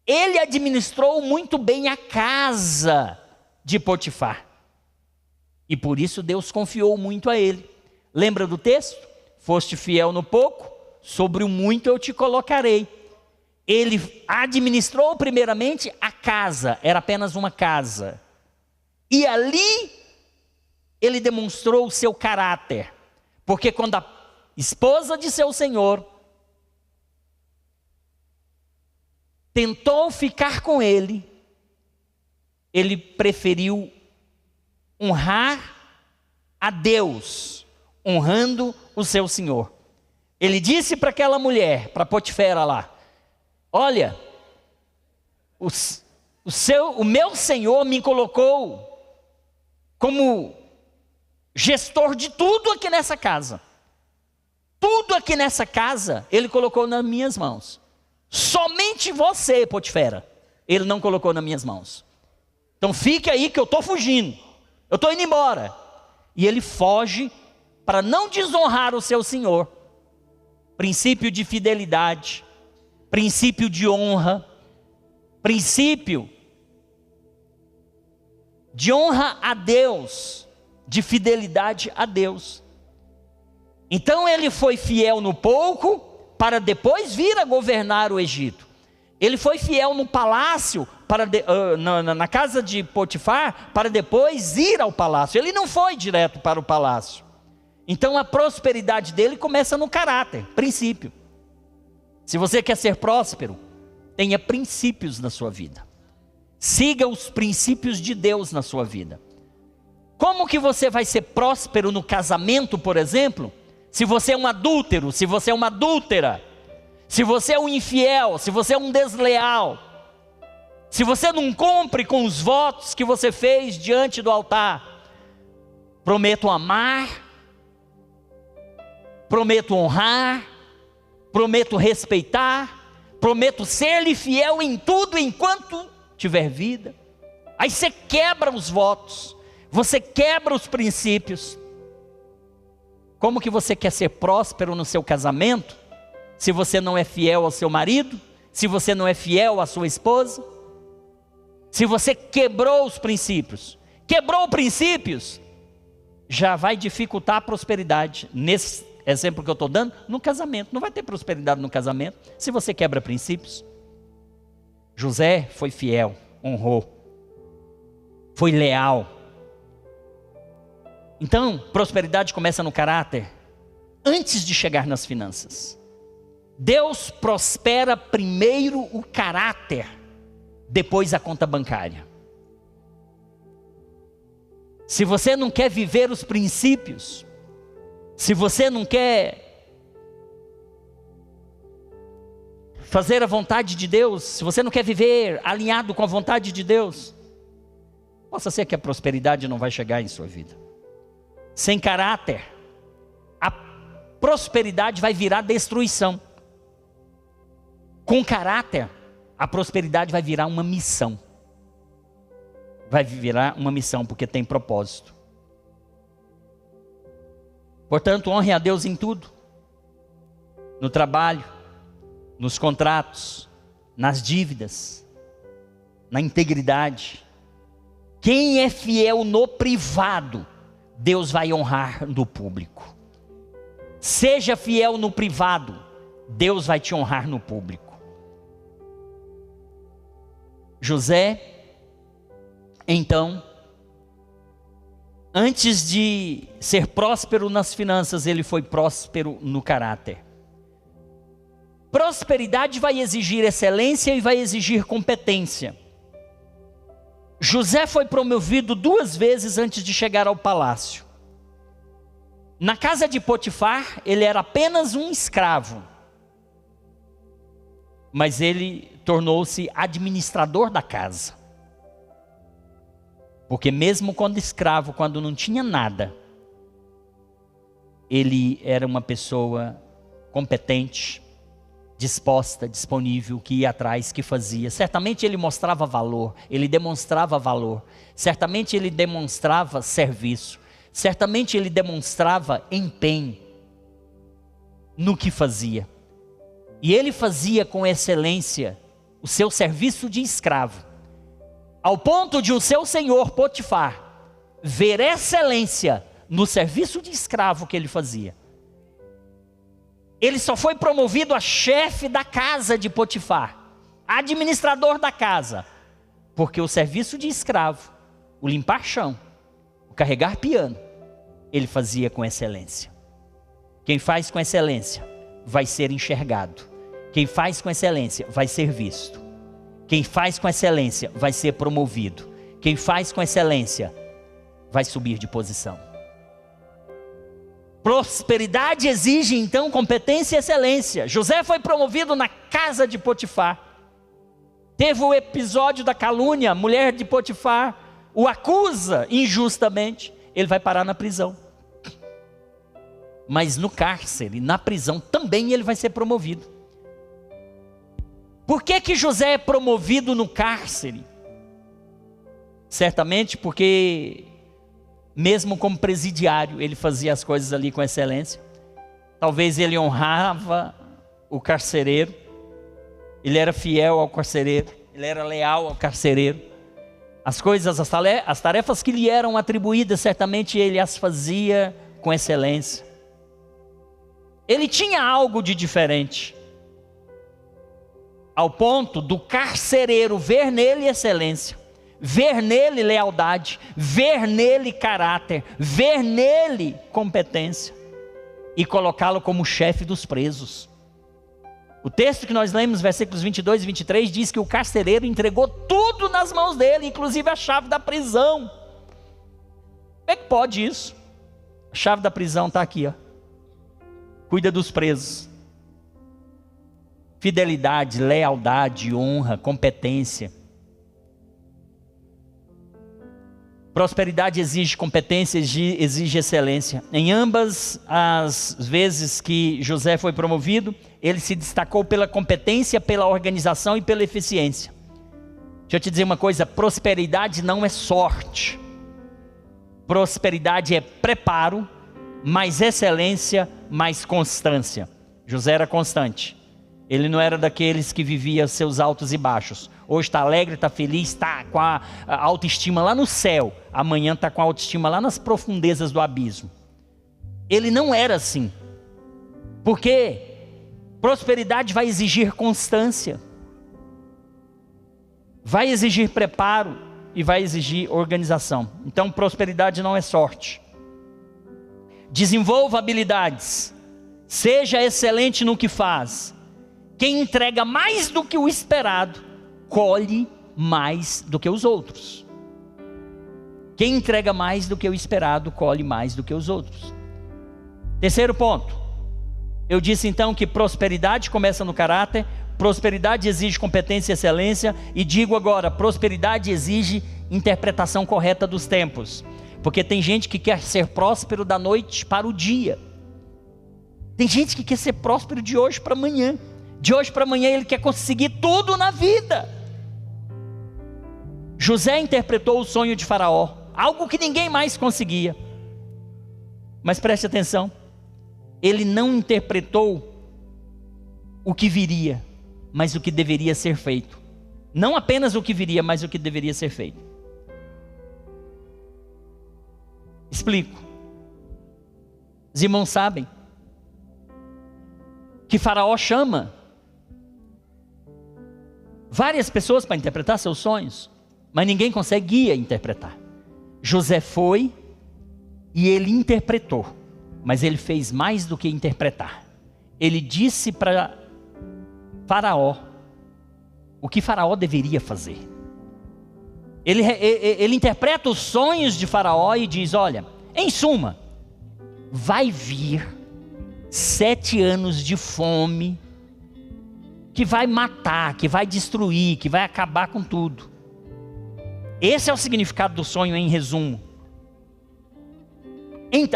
Ele administrou muito bem a casa de Potifar. E por isso Deus confiou muito a ele. Lembra do texto? Foste fiel no pouco, sobre o muito eu te colocarei. Ele administrou primeiramente a casa, era apenas uma casa. E ali ele demonstrou o seu caráter. Porque quando a esposa de seu senhor tentou ficar com ele, ele preferiu honrar a Deus, honrando o seu senhor. Ele disse para aquela mulher, para Potifera lá: olha, o meu senhor me colocou como gestor de tudo aqui nessa casa. Tudo aqui nessa casa ele colocou nas minhas mãos. Somente você, Potifera, ele não colocou nas minhas mãos. Então fique aí que eu estou fugindo. Eu estou indo embora. E ele foge para não desonrar o seu senhor. Princípio de fidelidade, princípio de honra, princípio de honra a Deus, de fidelidade a Deus. Então ele foi fiel no pouco, para depois vir a governar o Egito. Ele foi fiel no palácio, na casa de Potifar, para depois ir ao palácio. Ele não foi direto para o palácio. Então a prosperidade dele começa no caráter, princípio. Se você quer ser próspero, tenha princípios na sua vida. Siga os princípios de Deus na sua vida. Como que você vai ser próspero no casamento, por exemplo, se você é um adúltero, se você é uma adúltera, se você é um infiel, se você é um desleal, se você não cumpre com os votos que você fez diante do altar? Prometo amar, prometo honrar, prometo respeitar, prometo ser-lhe fiel em tudo enquanto tiver vida. Aí você quebra os votos, você quebra os princípios. Como que você quer ser próspero no seu casamento, se você não é fiel ao seu marido, se você não é fiel à sua esposa? Se você quebrou os princípios, quebrou princípios, já vai dificultar a prosperidade. Nesse exemplo que eu estou dando, no casamento, não vai ter prosperidade no casamento, se você quebra princípios. José foi fiel, honrou, foi leal. Então, prosperidade começa no caráter, antes de chegar nas finanças. Deus prospera primeiro o caráter, depois a conta bancária. Se você não quer viver os princípios, se você não quer fazer a vontade de Deus, se você não quer viver alinhado com a vontade de Deus, possa ser que a prosperidade não vai chegar em sua vida. Sem caráter, a prosperidade vai virar destruição. Com caráter, a prosperidade vai virar uma missão. Vai virar uma missão porque tem propósito. Portanto, honre a Deus em tudo. No trabalho, nos contratos, nas dívidas, na integridade. Quem é fiel no privado, Deus vai honrar no público. Seja fiel no privado, Deus vai te honrar no público. José, então, Antes de ser próspero nas finanças, ele foi próspero no caráter. Prosperidade vai exigir excelência e vai exigir competência. José foi promovido 2 vezes antes de chegar ao palácio. Na casa de Potifar, ele era apenas um escravo. Mas ele tornou-se administrador da casa. Porque mesmo quando escravo, quando não tinha nada, ele era uma pessoa competente, disposta, disponível, que ia atrás, que fazia. Certamente ele mostrava valor, ele demonstrava valor. Certamente ele demonstrava serviço. Certamente ele demonstrava empenho no que fazia. E ele fazia com excelência o seu serviço de escravo, ao ponto de o seu senhor Potifar ver excelência no serviço de escravo que ele fazia. Ele só foi promovido a chefe da casa de Potifar, administrador da casa, porque o serviço de escravo, o limpar chão, o carregar piano, ele fazia com excelência. Quem faz com excelência vai ser enxergado. Quem faz com excelência vai ser visto. Quem faz com excelência vai ser promovido. Quem faz com excelência vai subir de posição. Prosperidade exige então competência e excelência. José foi promovido na casa de Potifar. Teve o episódio da calúnia, a mulher de Potifar o acusa injustamente. Ele vai parar na prisão. Mas no cárcere, na prisão, também ele vai ser promovido. Por que José é promovido no cárcere? Certamente porque, mesmo como presidiário, ele fazia as coisas ali com excelência. Talvez ele honrava o carcereiro, ele era fiel ao carcereiro, ele era leal ao carcereiro. As coisas, as tarefas que lhe eram atribuídas, certamente ele as fazia com excelência. Ele tinha algo de diferente, ao ponto do carcereiro ver nele excelência, ver nele lealdade, ver nele caráter, ver nele competência e colocá-lo como chefe dos presos. O texto que nós lemos, versículos 22 e 23, diz que o carcereiro entregou tudo nas mãos dele, inclusive a chave da prisão. Como é que pode isso? A chave da prisão está aqui, ó. Cuida dos presos. Fidelidade, lealdade, honra, competência. Prosperidade exige competência, exige excelência. Em ambas as vezes que José foi promovido, ele se destacou pela competência, pela organização e pela eficiência. Deixa eu te dizer uma coisa, prosperidade não é sorte. Prosperidade é preparo, mais excelência, mais constância. José era constante. Ele não era daqueles que vivia seus altos e baixos. Hoje está alegre, está feliz, está com a autoestima lá no céu. Amanhã está com a autoestima lá nas profundezas do abismo. Ele não era assim. Porque prosperidade vai exigir constância. Vai exigir preparo e vai exigir organização. Então prosperidade não é sorte. Desenvolva habilidades. Seja excelente no que faz. Quem entrega mais do que o esperado, colhe mais do que os outros. Quem entrega mais do que o esperado, colhe mais do que os outros. Terceiro ponto. Eu disse então que prosperidade começa no caráter, prosperidade exige competência e excelência, e digo agora, prosperidade exige interpretação correta dos tempos. Porque tem gente que quer ser próspero da noite para o dia. Tem gente que quer ser próspero de hoje para amanhã. De hoje para amanhã ele quer conseguir tudo na vida. José interpretou o sonho de Faraó, algo que ninguém mais conseguia. Mas preste atenção, ele não interpretou o que viria, mas o que deveria ser feito. Não apenas o que viria, mas o que deveria ser feito. Explico. Os irmãos sabem que Faraó chama várias pessoas para interpretar seus sonhos, mas ninguém conseguia interpretar. José foi E ele interpretou, mas ele fez mais do que interpretar. Ele disse para Faraó o que Faraó deveria fazer. Ele interpreta os sonhos de Faraó e diz: olha, em suma, vai vir 7 anos de fome, que vai matar, que vai destruir, que vai acabar com tudo. Esse é o significado do sonho em resumo.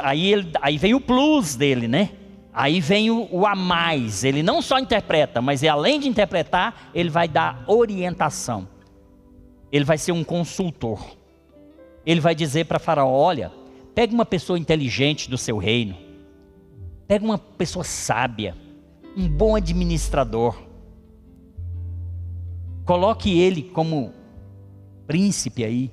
Aí vem o plus dele, né? Aí vem o a mais. Ele não só interpreta, mas além de interpretar, ele vai dar orientação. Ele vai ser um consultor. Ele vai dizer para Faraó: olha, pega uma pessoa inteligente do seu reino, pega uma pessoa sábia, um bom administrador, coloque ele como príncipe aí,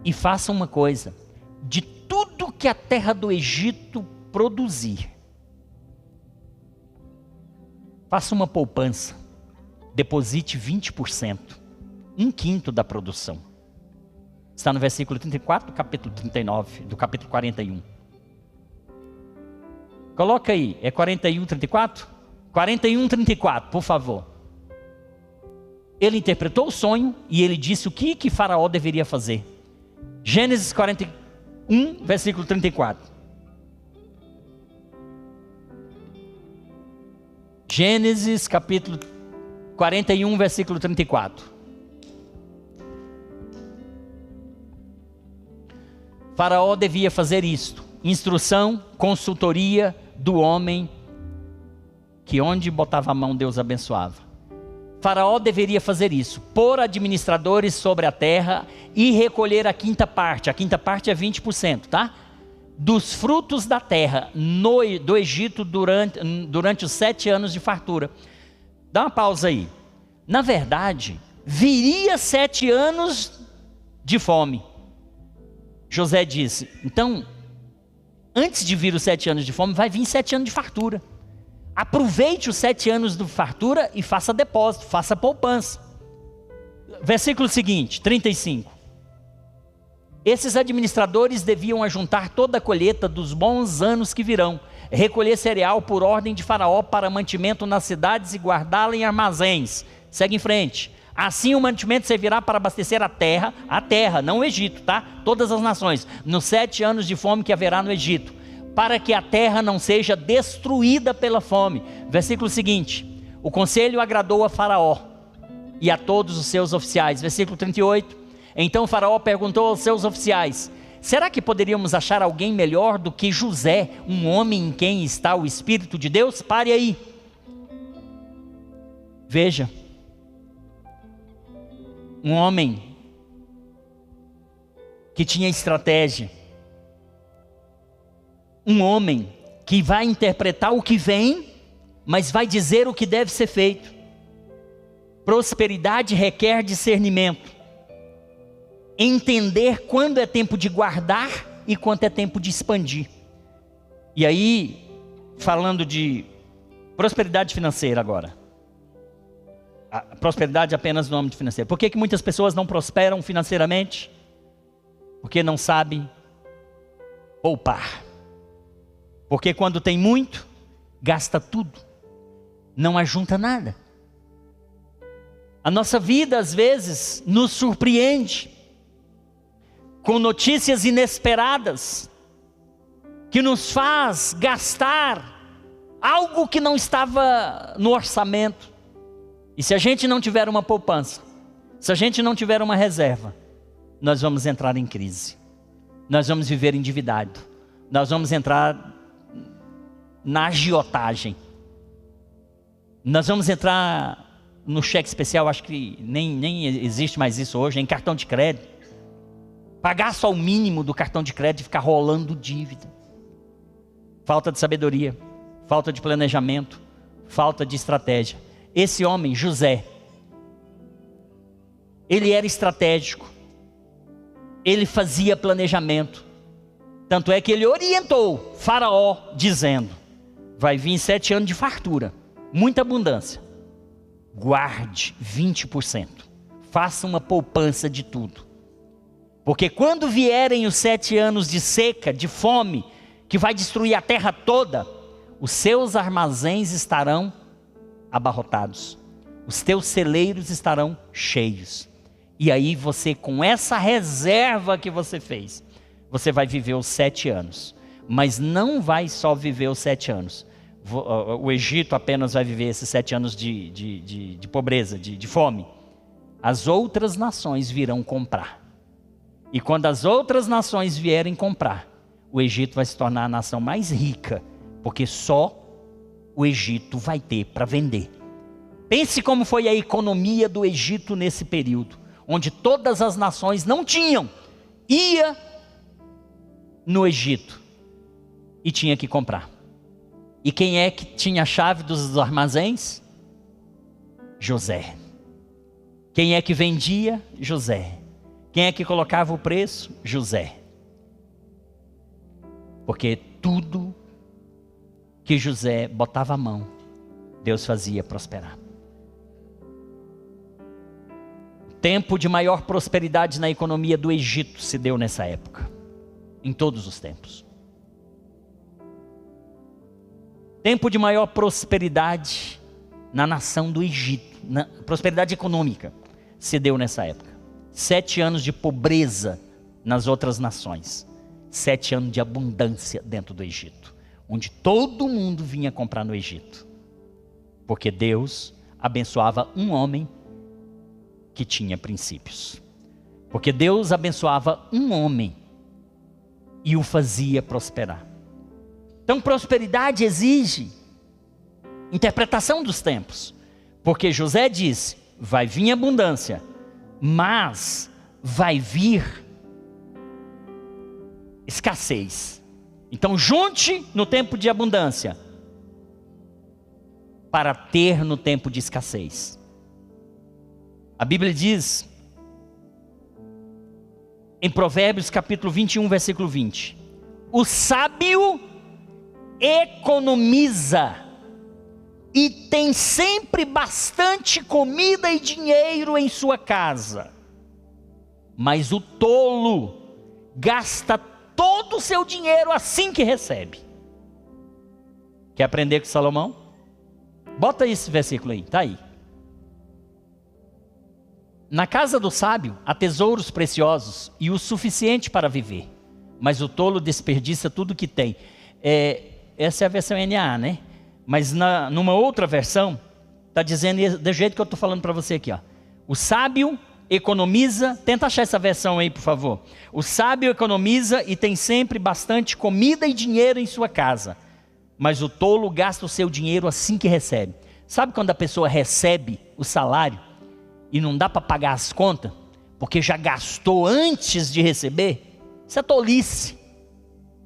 e faça uma coisa: de tudo que a terra do Egito produzir, faça uma poupança, deposite 20%, 1/5 da produção. Está no versículo 34 do capítulo 39, do capítulo 41. Coloca aí, é 41, 34? 41, 34, por favor. Ele interpretou o sonho e ele disse o que Faraó deveria fazer. Gênesis 41, versículo 34. Gênesis capítulo 41, versículo 34. Faraó devia fazer isto: instrução, consultoria do homem, que onde botava a mão Deus abençoava. Faraó deveria fazer isso: pôr administradores sobre a terra e recolher a 5ª parte. A 5ª parte é 20%, tá? Dos frutos da terra do Egito durante os 7 anos de fartura. Dá uma pausa aí. Na verdade, viria 7 anos de fome. José disse: então, antes de vir os 7 anos de fome, vai vir 7 anos de fartura. Aproveite os 7 anos de fartura e faça depósito, faça poupança. Versículo seguinte, 35. Esses administradores deviam ajuntar toda a colheita dos bons anos que virão, recolher cereal por ordem de Faraó para mantimento nas cidades e guardá-la em armazéns. Segue em frente. Assim o mantimento servirá para abastecer a terra, não o Egito, tá? Todas as nações, nos 7 anos de fome que haverá no Egito, para que a terra não seja destruída pela fome. Versículo seguinte: o conselho agradou a Faraó e a todos os seus oficiais. Versículo 38. Então Faraó perguntou aos seus oficiais: será que poderíamos achar alguém melhor do que José, um homem em quem está o Espírito de Deus? Pare aí. Veja, um homem que tinha estratégia, um homem que vai interpretar o que vem, mas vai dizer o que deve ser feito. Prosperidade requer discernimento, entender quando é tempo de guardar e quando é tempo de expandir. E aí, falando de prosperidade financeira agora. A prosperidade é apenas no âmbito financeiro. Por que muitas pessoas não prosperam financeiramente? Porque não sabem poupar. Porque quando tem muito, gasta tudo, não ajunta nada. A nossa vida às vezes nos surpreende com notícias inesperadas, que nos faz gastar algo que não estava no orçamento. E se a gente não tiver uma poupança, se a gente não tiver uma reserva, nós vamos entrar em crise, nós vamos viver endividado, nós vamos entrar na agiotagem, nós vamos entrar no cheque especial. Acho que nem existe mais isso hoje, em cartão de crédito, pagar só o mínimo do cartão de crédito e ficar rolando dívida. Falta de sabedoria, falta de planejamento, falta de estratégia. Esse homem, José, ele era estratégico, ele fazia planejamento. Tanto é que ele orientou Faraó dizendo: vai vir 7 anos de fartura, muita abundância, guarde 20%, faça uma poupança de tudo. Porque quando vierem os 7 anos de seca, de fome, que vai destruir a terra toda, os seus armazéns estarão abarrotados, os teus celeiros estarão cheios. E aí você, com essa reserva que você fez, você vai viver os 7 anos. Mas não vai só viver os 7 anos. O Egito apenas vai viver esses 7 anos de pobreza, de fome. As outras nações virão comprar. E quando as outras nações vierem comprar, o Egito vai se tornar a nação mais rica, porque só o Egito vai ter para vender. Pense como foi a economia do Egito nesse período, onde todas as nações não tinham, ia no Egito e tinha que comprar. E quem é que tinha a chave dos armazéns? José. Quem é que vendia? José. Quem é que colocava o preço? José. Porque tudo que José botava a mão, Deus fazia prosperar. O tempo de maior prosperidade na economia do Egito se deu nessa época. Em todos os tempos. Tempo de maior prosperidade na nação do Egito, na prosperidade econômica, se deu nessa época. 7 anos de pobreza nas outras nações. 7 anos de abundância dentro do Egito, onde todo mundo vinha comprar no Egito. Porque Deus abençoava um homem que tinha princípios. Porque Deus abençoava um homem e o fazia prosperar. Então prosperidade exige interpretação dos tempos. Porque José disse, vai vir abundância, mas vai vir escassez. Então junte no tempo de abundância, para ter no tempo de escassez. A Bíblia diz, em Provérbios capítulo 21, versículo 20. O sábio economiza e tem sempre bastante comida e dinheiro em sua casa. Mas o tolo gasta todo o seu dinheiro assim que recebe. Quer aprender com Salomão? Bota esse versículo aí, está aí. Na casa do sábio há tesouros preciosos e o suficiente para viver. Mas o tolo desperdiça tudo que tem. Essa é a versão NAA, né? Mas numa outra versão, está dizendo do jeito que eu estou falando para você aqui. Ó. O sábio economiza, tenta achar essa versão aí, por favor. O sábio economiza e tem sempre bastante comida e dinheiro em sua casa. Mas o tolo gasta o seu dinheiro assim que recebe. Sabe quando a pessoa recebe o salário e não dá para pagar as contas, porque já gastou antes de receber? Isso é tolice.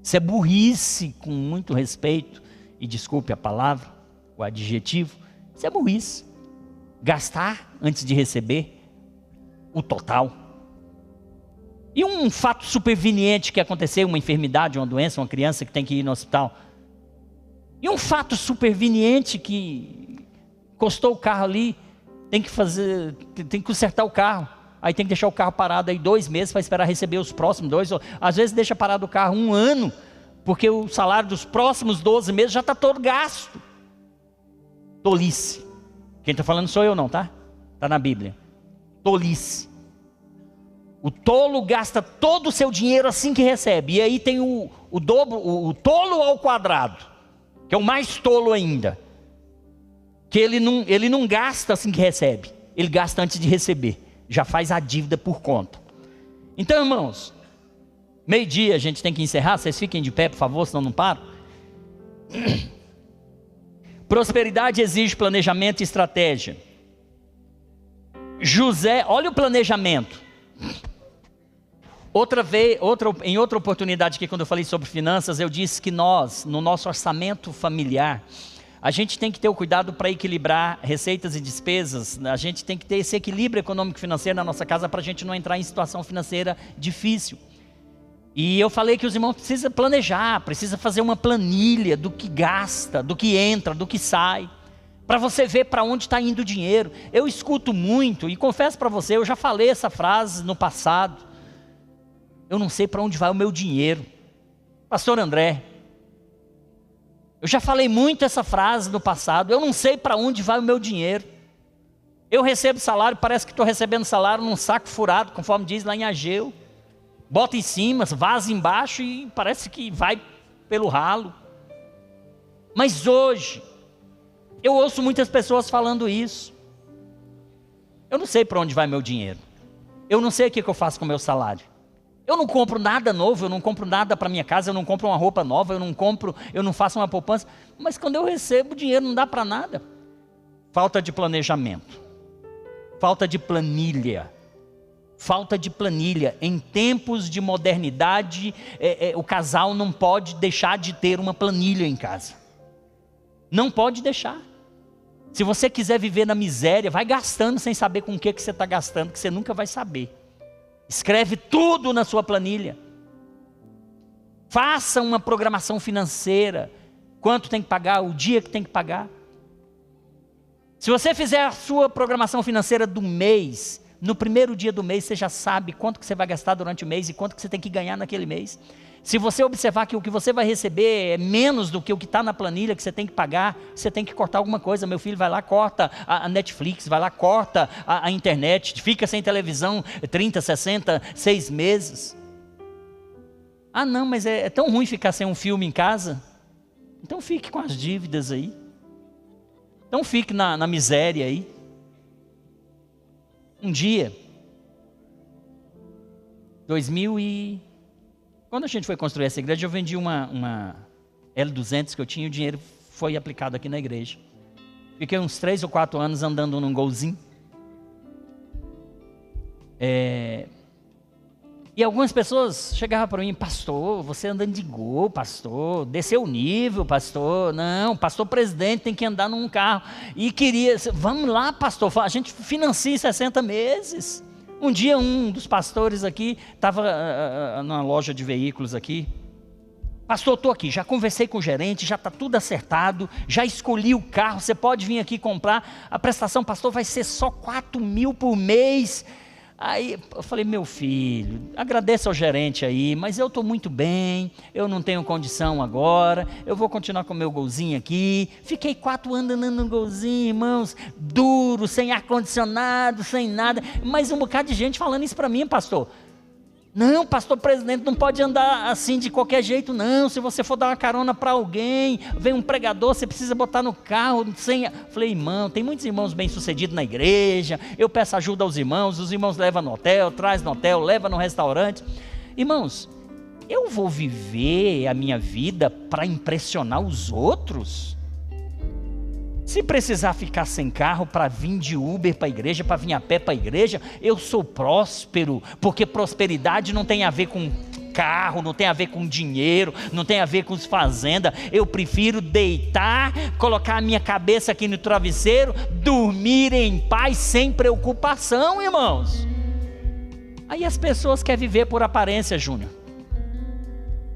Isso é burrice, com muito respeito. E desculpe a palavra, o adjetivo. Isso é burrice. Gastar antes de receber o total. E um fato superveniente que aconteceu, uma enfermidade, uma doença, uma criança que tem que ir no hospital. E um fato superveniente que encostou o carro ali, tem que consertar o carro. Aí tem que deixar o carro parado aí 2 meses para esperar receber os próximos 2. Às vezes deixa parado o carro 1 ano, porque o salário dos próximos 12 meses já está todo gasto. Tolice. Quem está falando sou eu não, tá? Está na Bíblia. Tolice. O tolo gasta todo o seu dinheiro assim que recebe. E aí tem o dobro, o tolo ao quadrado, que é o mais tolo ainda. Que ele não gasta assim que recebe. Ele gasta antes de receber. Já faz a dívida por conta. Então, irmãos, 12:30 a gente tem que encerrar. Vocês fiquem de pé, por favor, senão não paro. Prosperidade exige planejamento e estratégia. José, olha o planejamento. Em outra oportunidade aqui, quando eu falei sobre finanças, eu disse que nós, no nosso orçamento familiar, a gente tem que ter o cuidado para equilibrar receitas e despesas. A gente tem que ter esse equilíbrio econômico-financeiro na nossa casa para a gente não entrar em situação financeira difícil. E eu falei que os irmãos precisam planejar, precisam fazer uma planilha do que gasta, do que entra, do que sai, para você ver para onde está indo o dinheiro. Eu escuto muito, e confesso para você, eu já falei essa frase no passado. Eu não sei para onde vai o meu dinheiro. Pastor André, eu já falei muito essa frase no passado. Eu não sei para onde vai o meu dinheiro. Eu recebo salário, parece que estou recebendo salário num saco furado, conforme diz lá em Ageu. Bota em cima, vaza embaixo e parece que vai pelo ralo. Mas hoje, eu ouço muitas pessoas falando isso. Eu não sei para onde vai meu dinheiro. Eu não sei o que eu faço com o meu salário. Eu não compro nada novo, eu não compro nada para minha casa, eu não compro uma roupa nova, eu não faço uma poupança. Mas quando eu recebo, o dinheiro não dá para nada. Falta de planejamento. Falta de planilha. Falta de planilha. Em tempos de modernidade, o casal não pode deixar de ter uma planilha em casa. Não pode deixar. Se você quiser viver na miséria, vai gastando sem saber com o que você está gastando, que você nunca vai saber. Escreve tudo na sua planilha. Faça uma programação financeira. Quanto tem que pagar, o dia que tem que pagar. Se você fizer a sua programação financeira do mês, no primeiro dia do mês você já sabe quanto que você vai gastar durante o mês e quanto que você tem que ganhar naquele mês. Se você observar que o que você vai receber é menos do que o que está na planilha que você tem que pagar, você tem que cortar alguma coisa. Meu filho vai lá, corta a Netflix, vai lá, corta a internet, fica sem televisão 30, 60, 6 meses. Ah não, mas é tão ruim ficar sem um filme em casa. Então fique com as dívidas aí. Então fique na miséria aí. Um dia, quando a gente foi construir essa igreja, eu vendi uma L200 que eu tinha, e o dinheiro foi aplicado aqui na igreja. Fiquei uns 3 ou 4 anos andando num golzinho. E algumas pessoas chegavam para mim: pastor, você andando de Gol, pastor, desceu o nível, pastor. Não, pastor presidente tem que andar num carro. E queria, vamos lá, pastor, a gente financia em 60 meses. Um dia um dos pastores aqui, estava numa loja de veículos aqui. Pastor, estou aqui, já conversei com o gerente, já está tudo acertado, já escolhi o carro, você pode vir aqui comprar. A prestação, pastor, vai ser só 4 mil por mês. Aí eu falei: meu filho, agradeço ao gerente aí, mas eu estou muito bem, eu não tenho condição agora, eu vou continuar com o meu golzinho aqui. Fiquei 4 anos andando no golzinho, irmãos, duro, sem ar-condicionado, sem nada, mas um bocado de gente falando isso para mim: pastor, não, pastor presidente, não pode andar assim de qualquer jeito não, se você for dar uma carona para alguém, vem um pregador, você precisa botar no carro, sem... Falei: irmão, tem muitos irmãos bem sucedidos na igreja, eu peço ajuda aos irmãos, os irmãos levam no hotel, traz no hotel, leva no restaurante. Irmãos, eu vou viver a minha vida para impressionar os outros? Se precisar ficar sem carro para vir de Uber para a igreja, para vir a pé para a igreja, eu sou próspero, porque prosperidade não tem a ver com carro, não tem a ver com dinheiro, não tem a ver com fazendas. Eu prefiro deitar, colocar a minha cabeça aqui no travesseiro, dormir em paz, sem preocupação, irmãos. Aí as pessoas querem viver por aparência, Júnior.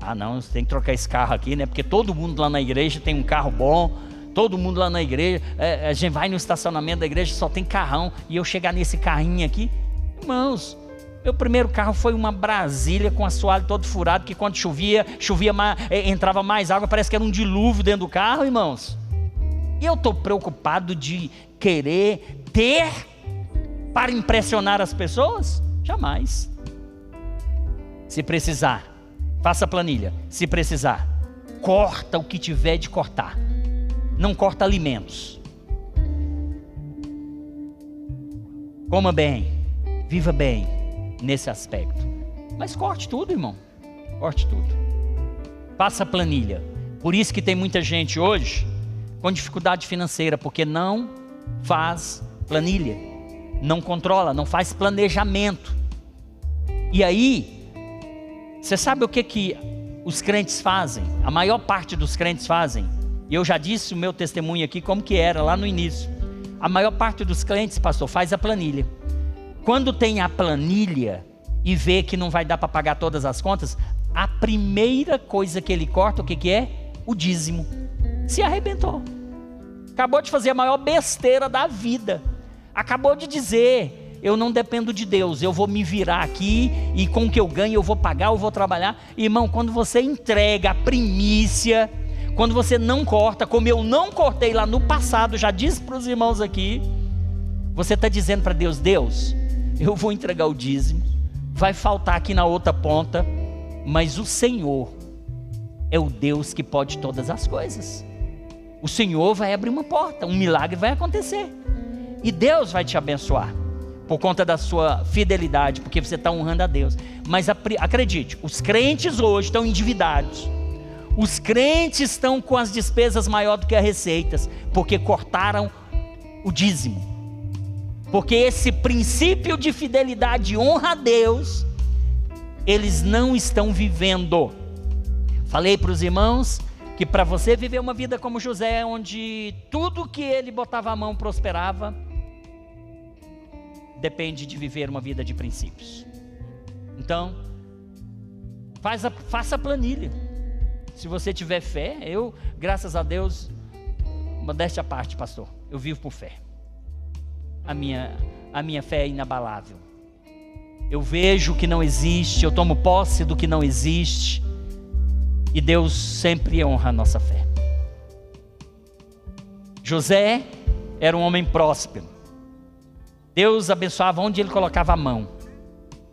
Ah não, você tem que trocar esse carro aqui, né? Porque todo mundo lá na igreja tem um carro bom. Todo mundo lá na igreja, a gente vai no estacionamento da igreja, só tem carrão, e eu chegar nesse carrinho aqui, irmãos, meu primeiro carro foi uma Brasília com assoalho todo furado, que quando chovia mais, entrava mais água, parece que era um dilúvio dentro do carro, irmãos. E eu estou preocupado de querer ter para impressionar as pessoas? Jamais. Se precisar, faça planilha. Se precisar, corta o que tiver de cortar. Não corta alimentos. Coma bem, viva bem nesse aspecto. Mas corte tudo, irmão. Corte tudo. Faça planilha. Por isso que tem muita gente hoje com dificuldade financeira, porque não faz planilha, não controla, não faz planejamento. E aí, você sabe o que os crentes fazem? A maior parte dos crentes fazem. E eu já disse o meu testemunho aqui como que era lá no início. A maior parte dos crentes, pastor, faz a planilha. Quando tem a planilha e vê que não vai dar para pagar todas as contas, a primeira coisa que ele corta, o que é? O dízimo. Se arrebentou. Acabou de fazer a maior besteira da vida. Acabou de dizer eu não dependo de Deus, eu vou me virar aqui e com o que eu ganho eu vou pagar, eu vou trabalhar. Irmão, quando você entrega a primícia, quando você não corta, como eu não cortei lá no passado, já disse para os irmãos aqui, você está dizendo para Deus: Deus, eu vou entregar o dízimo, vai faltar aqui na outra ponta, mas o Senhor é o Deus que pode todas as coisas. O Senhor vai abrir uma porta, um milagre vai acontecer, e Deus vai te abençoar, por conta da sua fidelidade, porque você está honrando a Deus. Mas acredite, os crentes hoje estão endividados, os crentes estão com as despesas maior do que as receitas, porque cortaram o dízimo, porque esse princípio de fidelidade e honra a Deus, eles não estão vivendo. Falei para os irmãos que para você viver uma vida como José, onde tudo que ele botava a mão prosperava, depende de viver uma vida de princípios. Então, faça a planilha. Se você tiver fé, eu, graças a Deus, modéstia à parte, pastor, eu vivo por fé. A minha fé é inabalável. Eu vejo o que não existe, eu tomo posse do que não existe, e Deus sempre honra a nossa fé. José era um homem próspero. Deus abençoava onde ele colocava a mão.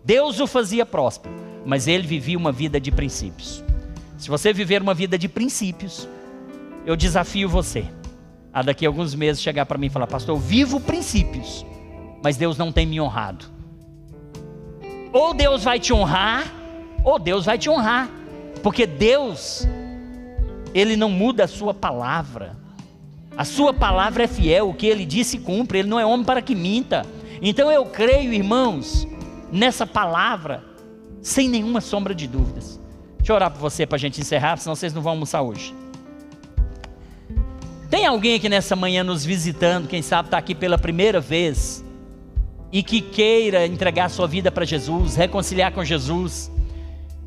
Deus o fazia próspero, mas ele vivia uma vida de princípios. Se você viver uma vida de princípios, eu desafio você a daqui a alguns meses chegar para mim e falar: pastor, eu vivo princípios, mas Deus não tem me honrado. Ou Deus vai te honrar, ou Deus vai te honrar, porque Deus, Ele não muda a sua palavra. A sua palavra é fiel, o que Ele disse cumpre, Ele não é homem para que minta. Então eu creio, irmãos, nessa palavra, sem nenhuma sombra de dúvidas. Deixa eu orar por você para a gente encerrar, senão vocês não vão almoçar hoje. Tem alguém aqui nessa manhã nos visitando, quem sabe está aqui pela primeira vez, e que queira entregar a sua vida para Jesus, reconciliar com Jesus?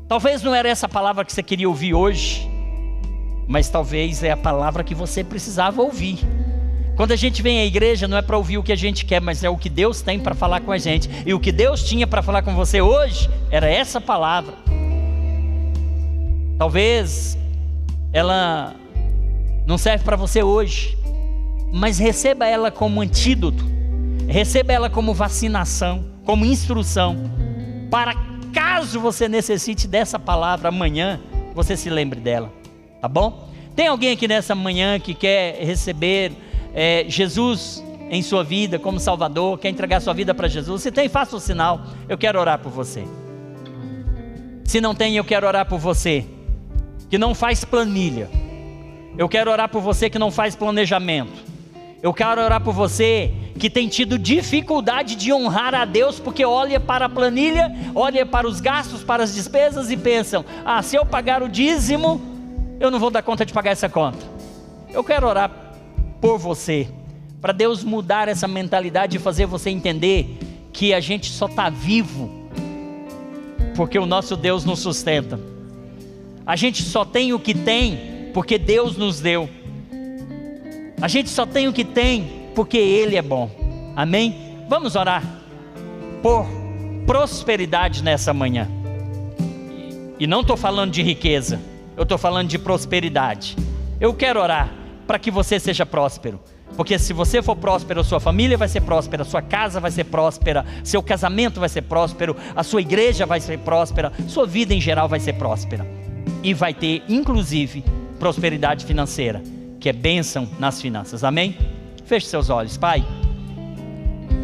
Talvez não era essa palavra que você queria ouvir hoje, mas talvez é a palavra que você precisava ouvir. Quando a gente vem à igreja, não é para ouvir o que a gente quer, mas é o que Deus tem para falar com a gente. E o que Deus tinha para falar com você hoje, era essa palavra. Talvez ela não serve para você hoje, mas receba ela como antídoto, receba ela como vacinação, como instrução, para caso você necessite dessa palavra amanhã, você se lembre dela, tá bom? Tem alguém aqui nessa manhã que quer receber Jesus em sua vida como Salvador, quer entregar sua vida para Jesus? Se tem, faça o sinal, eu quero orar por você. Se não tem, eu quero orar por você que não faz planilha. Eu quero orar por você que não faz planejamento. Eu quero orar por você que tem tido dificuldade de honrar a Deus, porque olha para a planilha, olha para os gastos, para as despesas e pensam: ah, se eu pagar o dízimo, eu não vou dar conta de pagar essa conta. Eu quero orar por você, para Deus mudar essa mentalidade e fazer você entender que a gente só está vivo porque o nosso Deus nos sustenta. A gente só tem o que tem porque Deus nos deu. A gente só tem o que tem porque Ele é bom. Amém? Vamos orar por prosperidade nessa manhã. E não estou falando de riqueza, eu estou falando de prosperidade. Eu quero orar para que você seja próspero, porque se você for próspero, a sua família vai ser próspera, a sua casa vai ser próspera, seu casamento vai ser próspero, a sua igreja vai ser próspera, sua vida em geral vai ser próspera, e vai ter inclusive prosperidade financeira, que é bênção nas finanças. Amém? Feche seus olhos. Pai,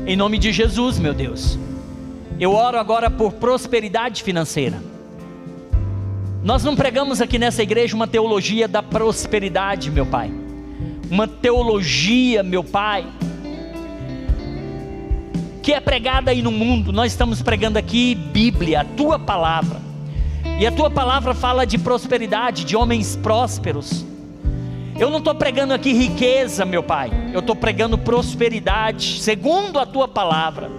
em nome de Jesus, meu Deus, eu oro agora por prosperidade financeira. Nós não pregamos aqui nessa igreja uma teologia da prosperidade, meu Pai, uma teologia, meu Pai, que é pregada aí no mundo. Nós estamos pregando aqui Bíblia, a Tua Palavra, e a Tua Palavra fala de prosperidade, de homens prósperos. Eu não estou pregando aqui riqueza, meu Pai, eu estou pregando prosperidade, segundo a Tua Palavra.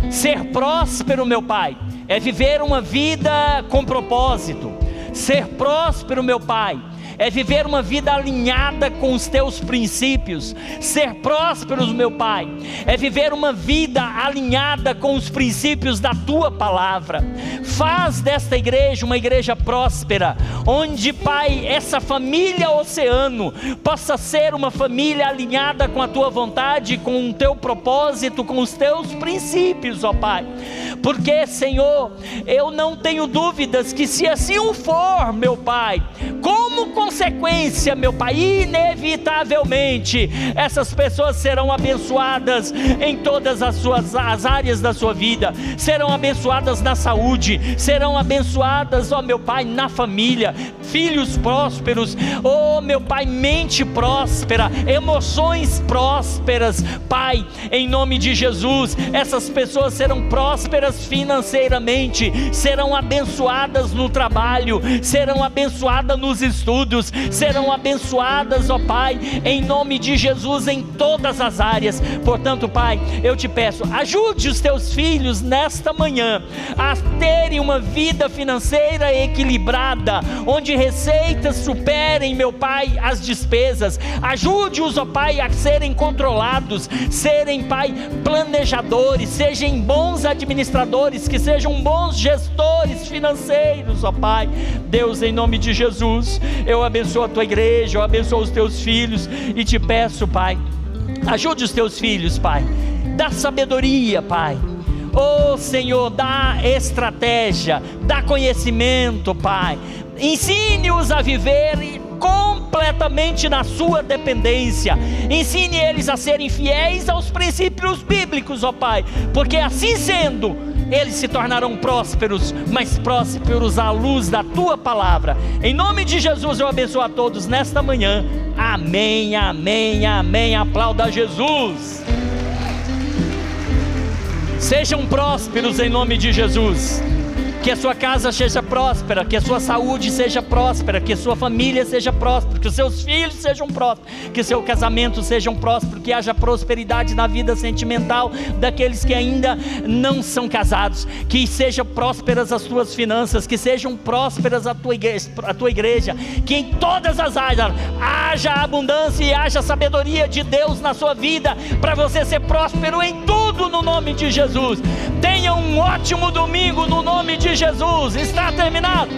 Ser próspero, meu Pai, é viver uma vida com propósito. Ser próspero, meu Pai, é viver uma vida alinhada com os teus princípios. Ser prósperos, meu Pai, é viver uma vida alinhada com os princípios da tua palavra. Faz desta igreja uma igreja próspera, onde, Pai, essa família Oceano possa ser uma família alinhada com a tua vontade, com o teu propósito, com os teus princípios, ó Pai. Porque, Senhor, eu não tenho dúvidas que se assim o for, meu Pai, como consequência, meu Pai, inevitavelmente, essas pessoas serão abençoadas em todas as áreas da sua vida, serão abençoadas na saúde, serão abençoadas, ó meu Pai, na família, filhos prósperos, ó meu Pai, mente próspera, emoções prósperas, Pai, em nome de Jesus. Essas pessoas serão prósperas financeiramente, serão abençoadas no trabalho, serão abençoadas nos estudos, serão abençoadas, ó Pai, em nome de Jesus, em todas as áreas. Portanto, Pai, eu te peço, ajude os teus filhos nesta manhã a terem uma vida financeira equilibrada, onde receitas superem, meu Pai, as despesas. Ajude-os, ó Pai, a serem controlados, serem, Pai, planejadores, sejam bons administradores, que sejam bons gestores financeiros, ó Pai. Deus, em nome de Jesus, eu abençoo a tua igreja, eu abençoo os teus filhos e te peço, Pai, ajude os teus filhos, Pai, dá sabedoria, Pai. Oh Senhor, dá estratégia, dá conhecimento, Pai. Ensine-os a viver completamente na sua dependência. Ensine eles a serem fiéis aos princípios bíblicos, ó Pai, porque assim sendo, eles se tornarão prósperos, mas prósperos à luz da tua palavra. Em nome de Jesus eu abençoo a todos nesta manhã. Amém, amém, amém. Aplauda Jesus. Sejam prósperos em nome de Jesus. Que a sua casa seja próspera, que a sua saúde seja próspera, que a sua família seja próspera, que os seus filhos sejam prósperos, que o seu casamento seja próspero, que haja prosperidade na vida sentimental daqueles que ainda não são casados, que sejam prósperas as tuas finanças, que sejam prósperas a tua igreja, que em todas as áreas haja abundância e haja sabedoria de Deus na sua vida, para você ser próspero em tudo no nome de Jesus. Tenha um ótimo domingo no nome de Jesus. Está terminado.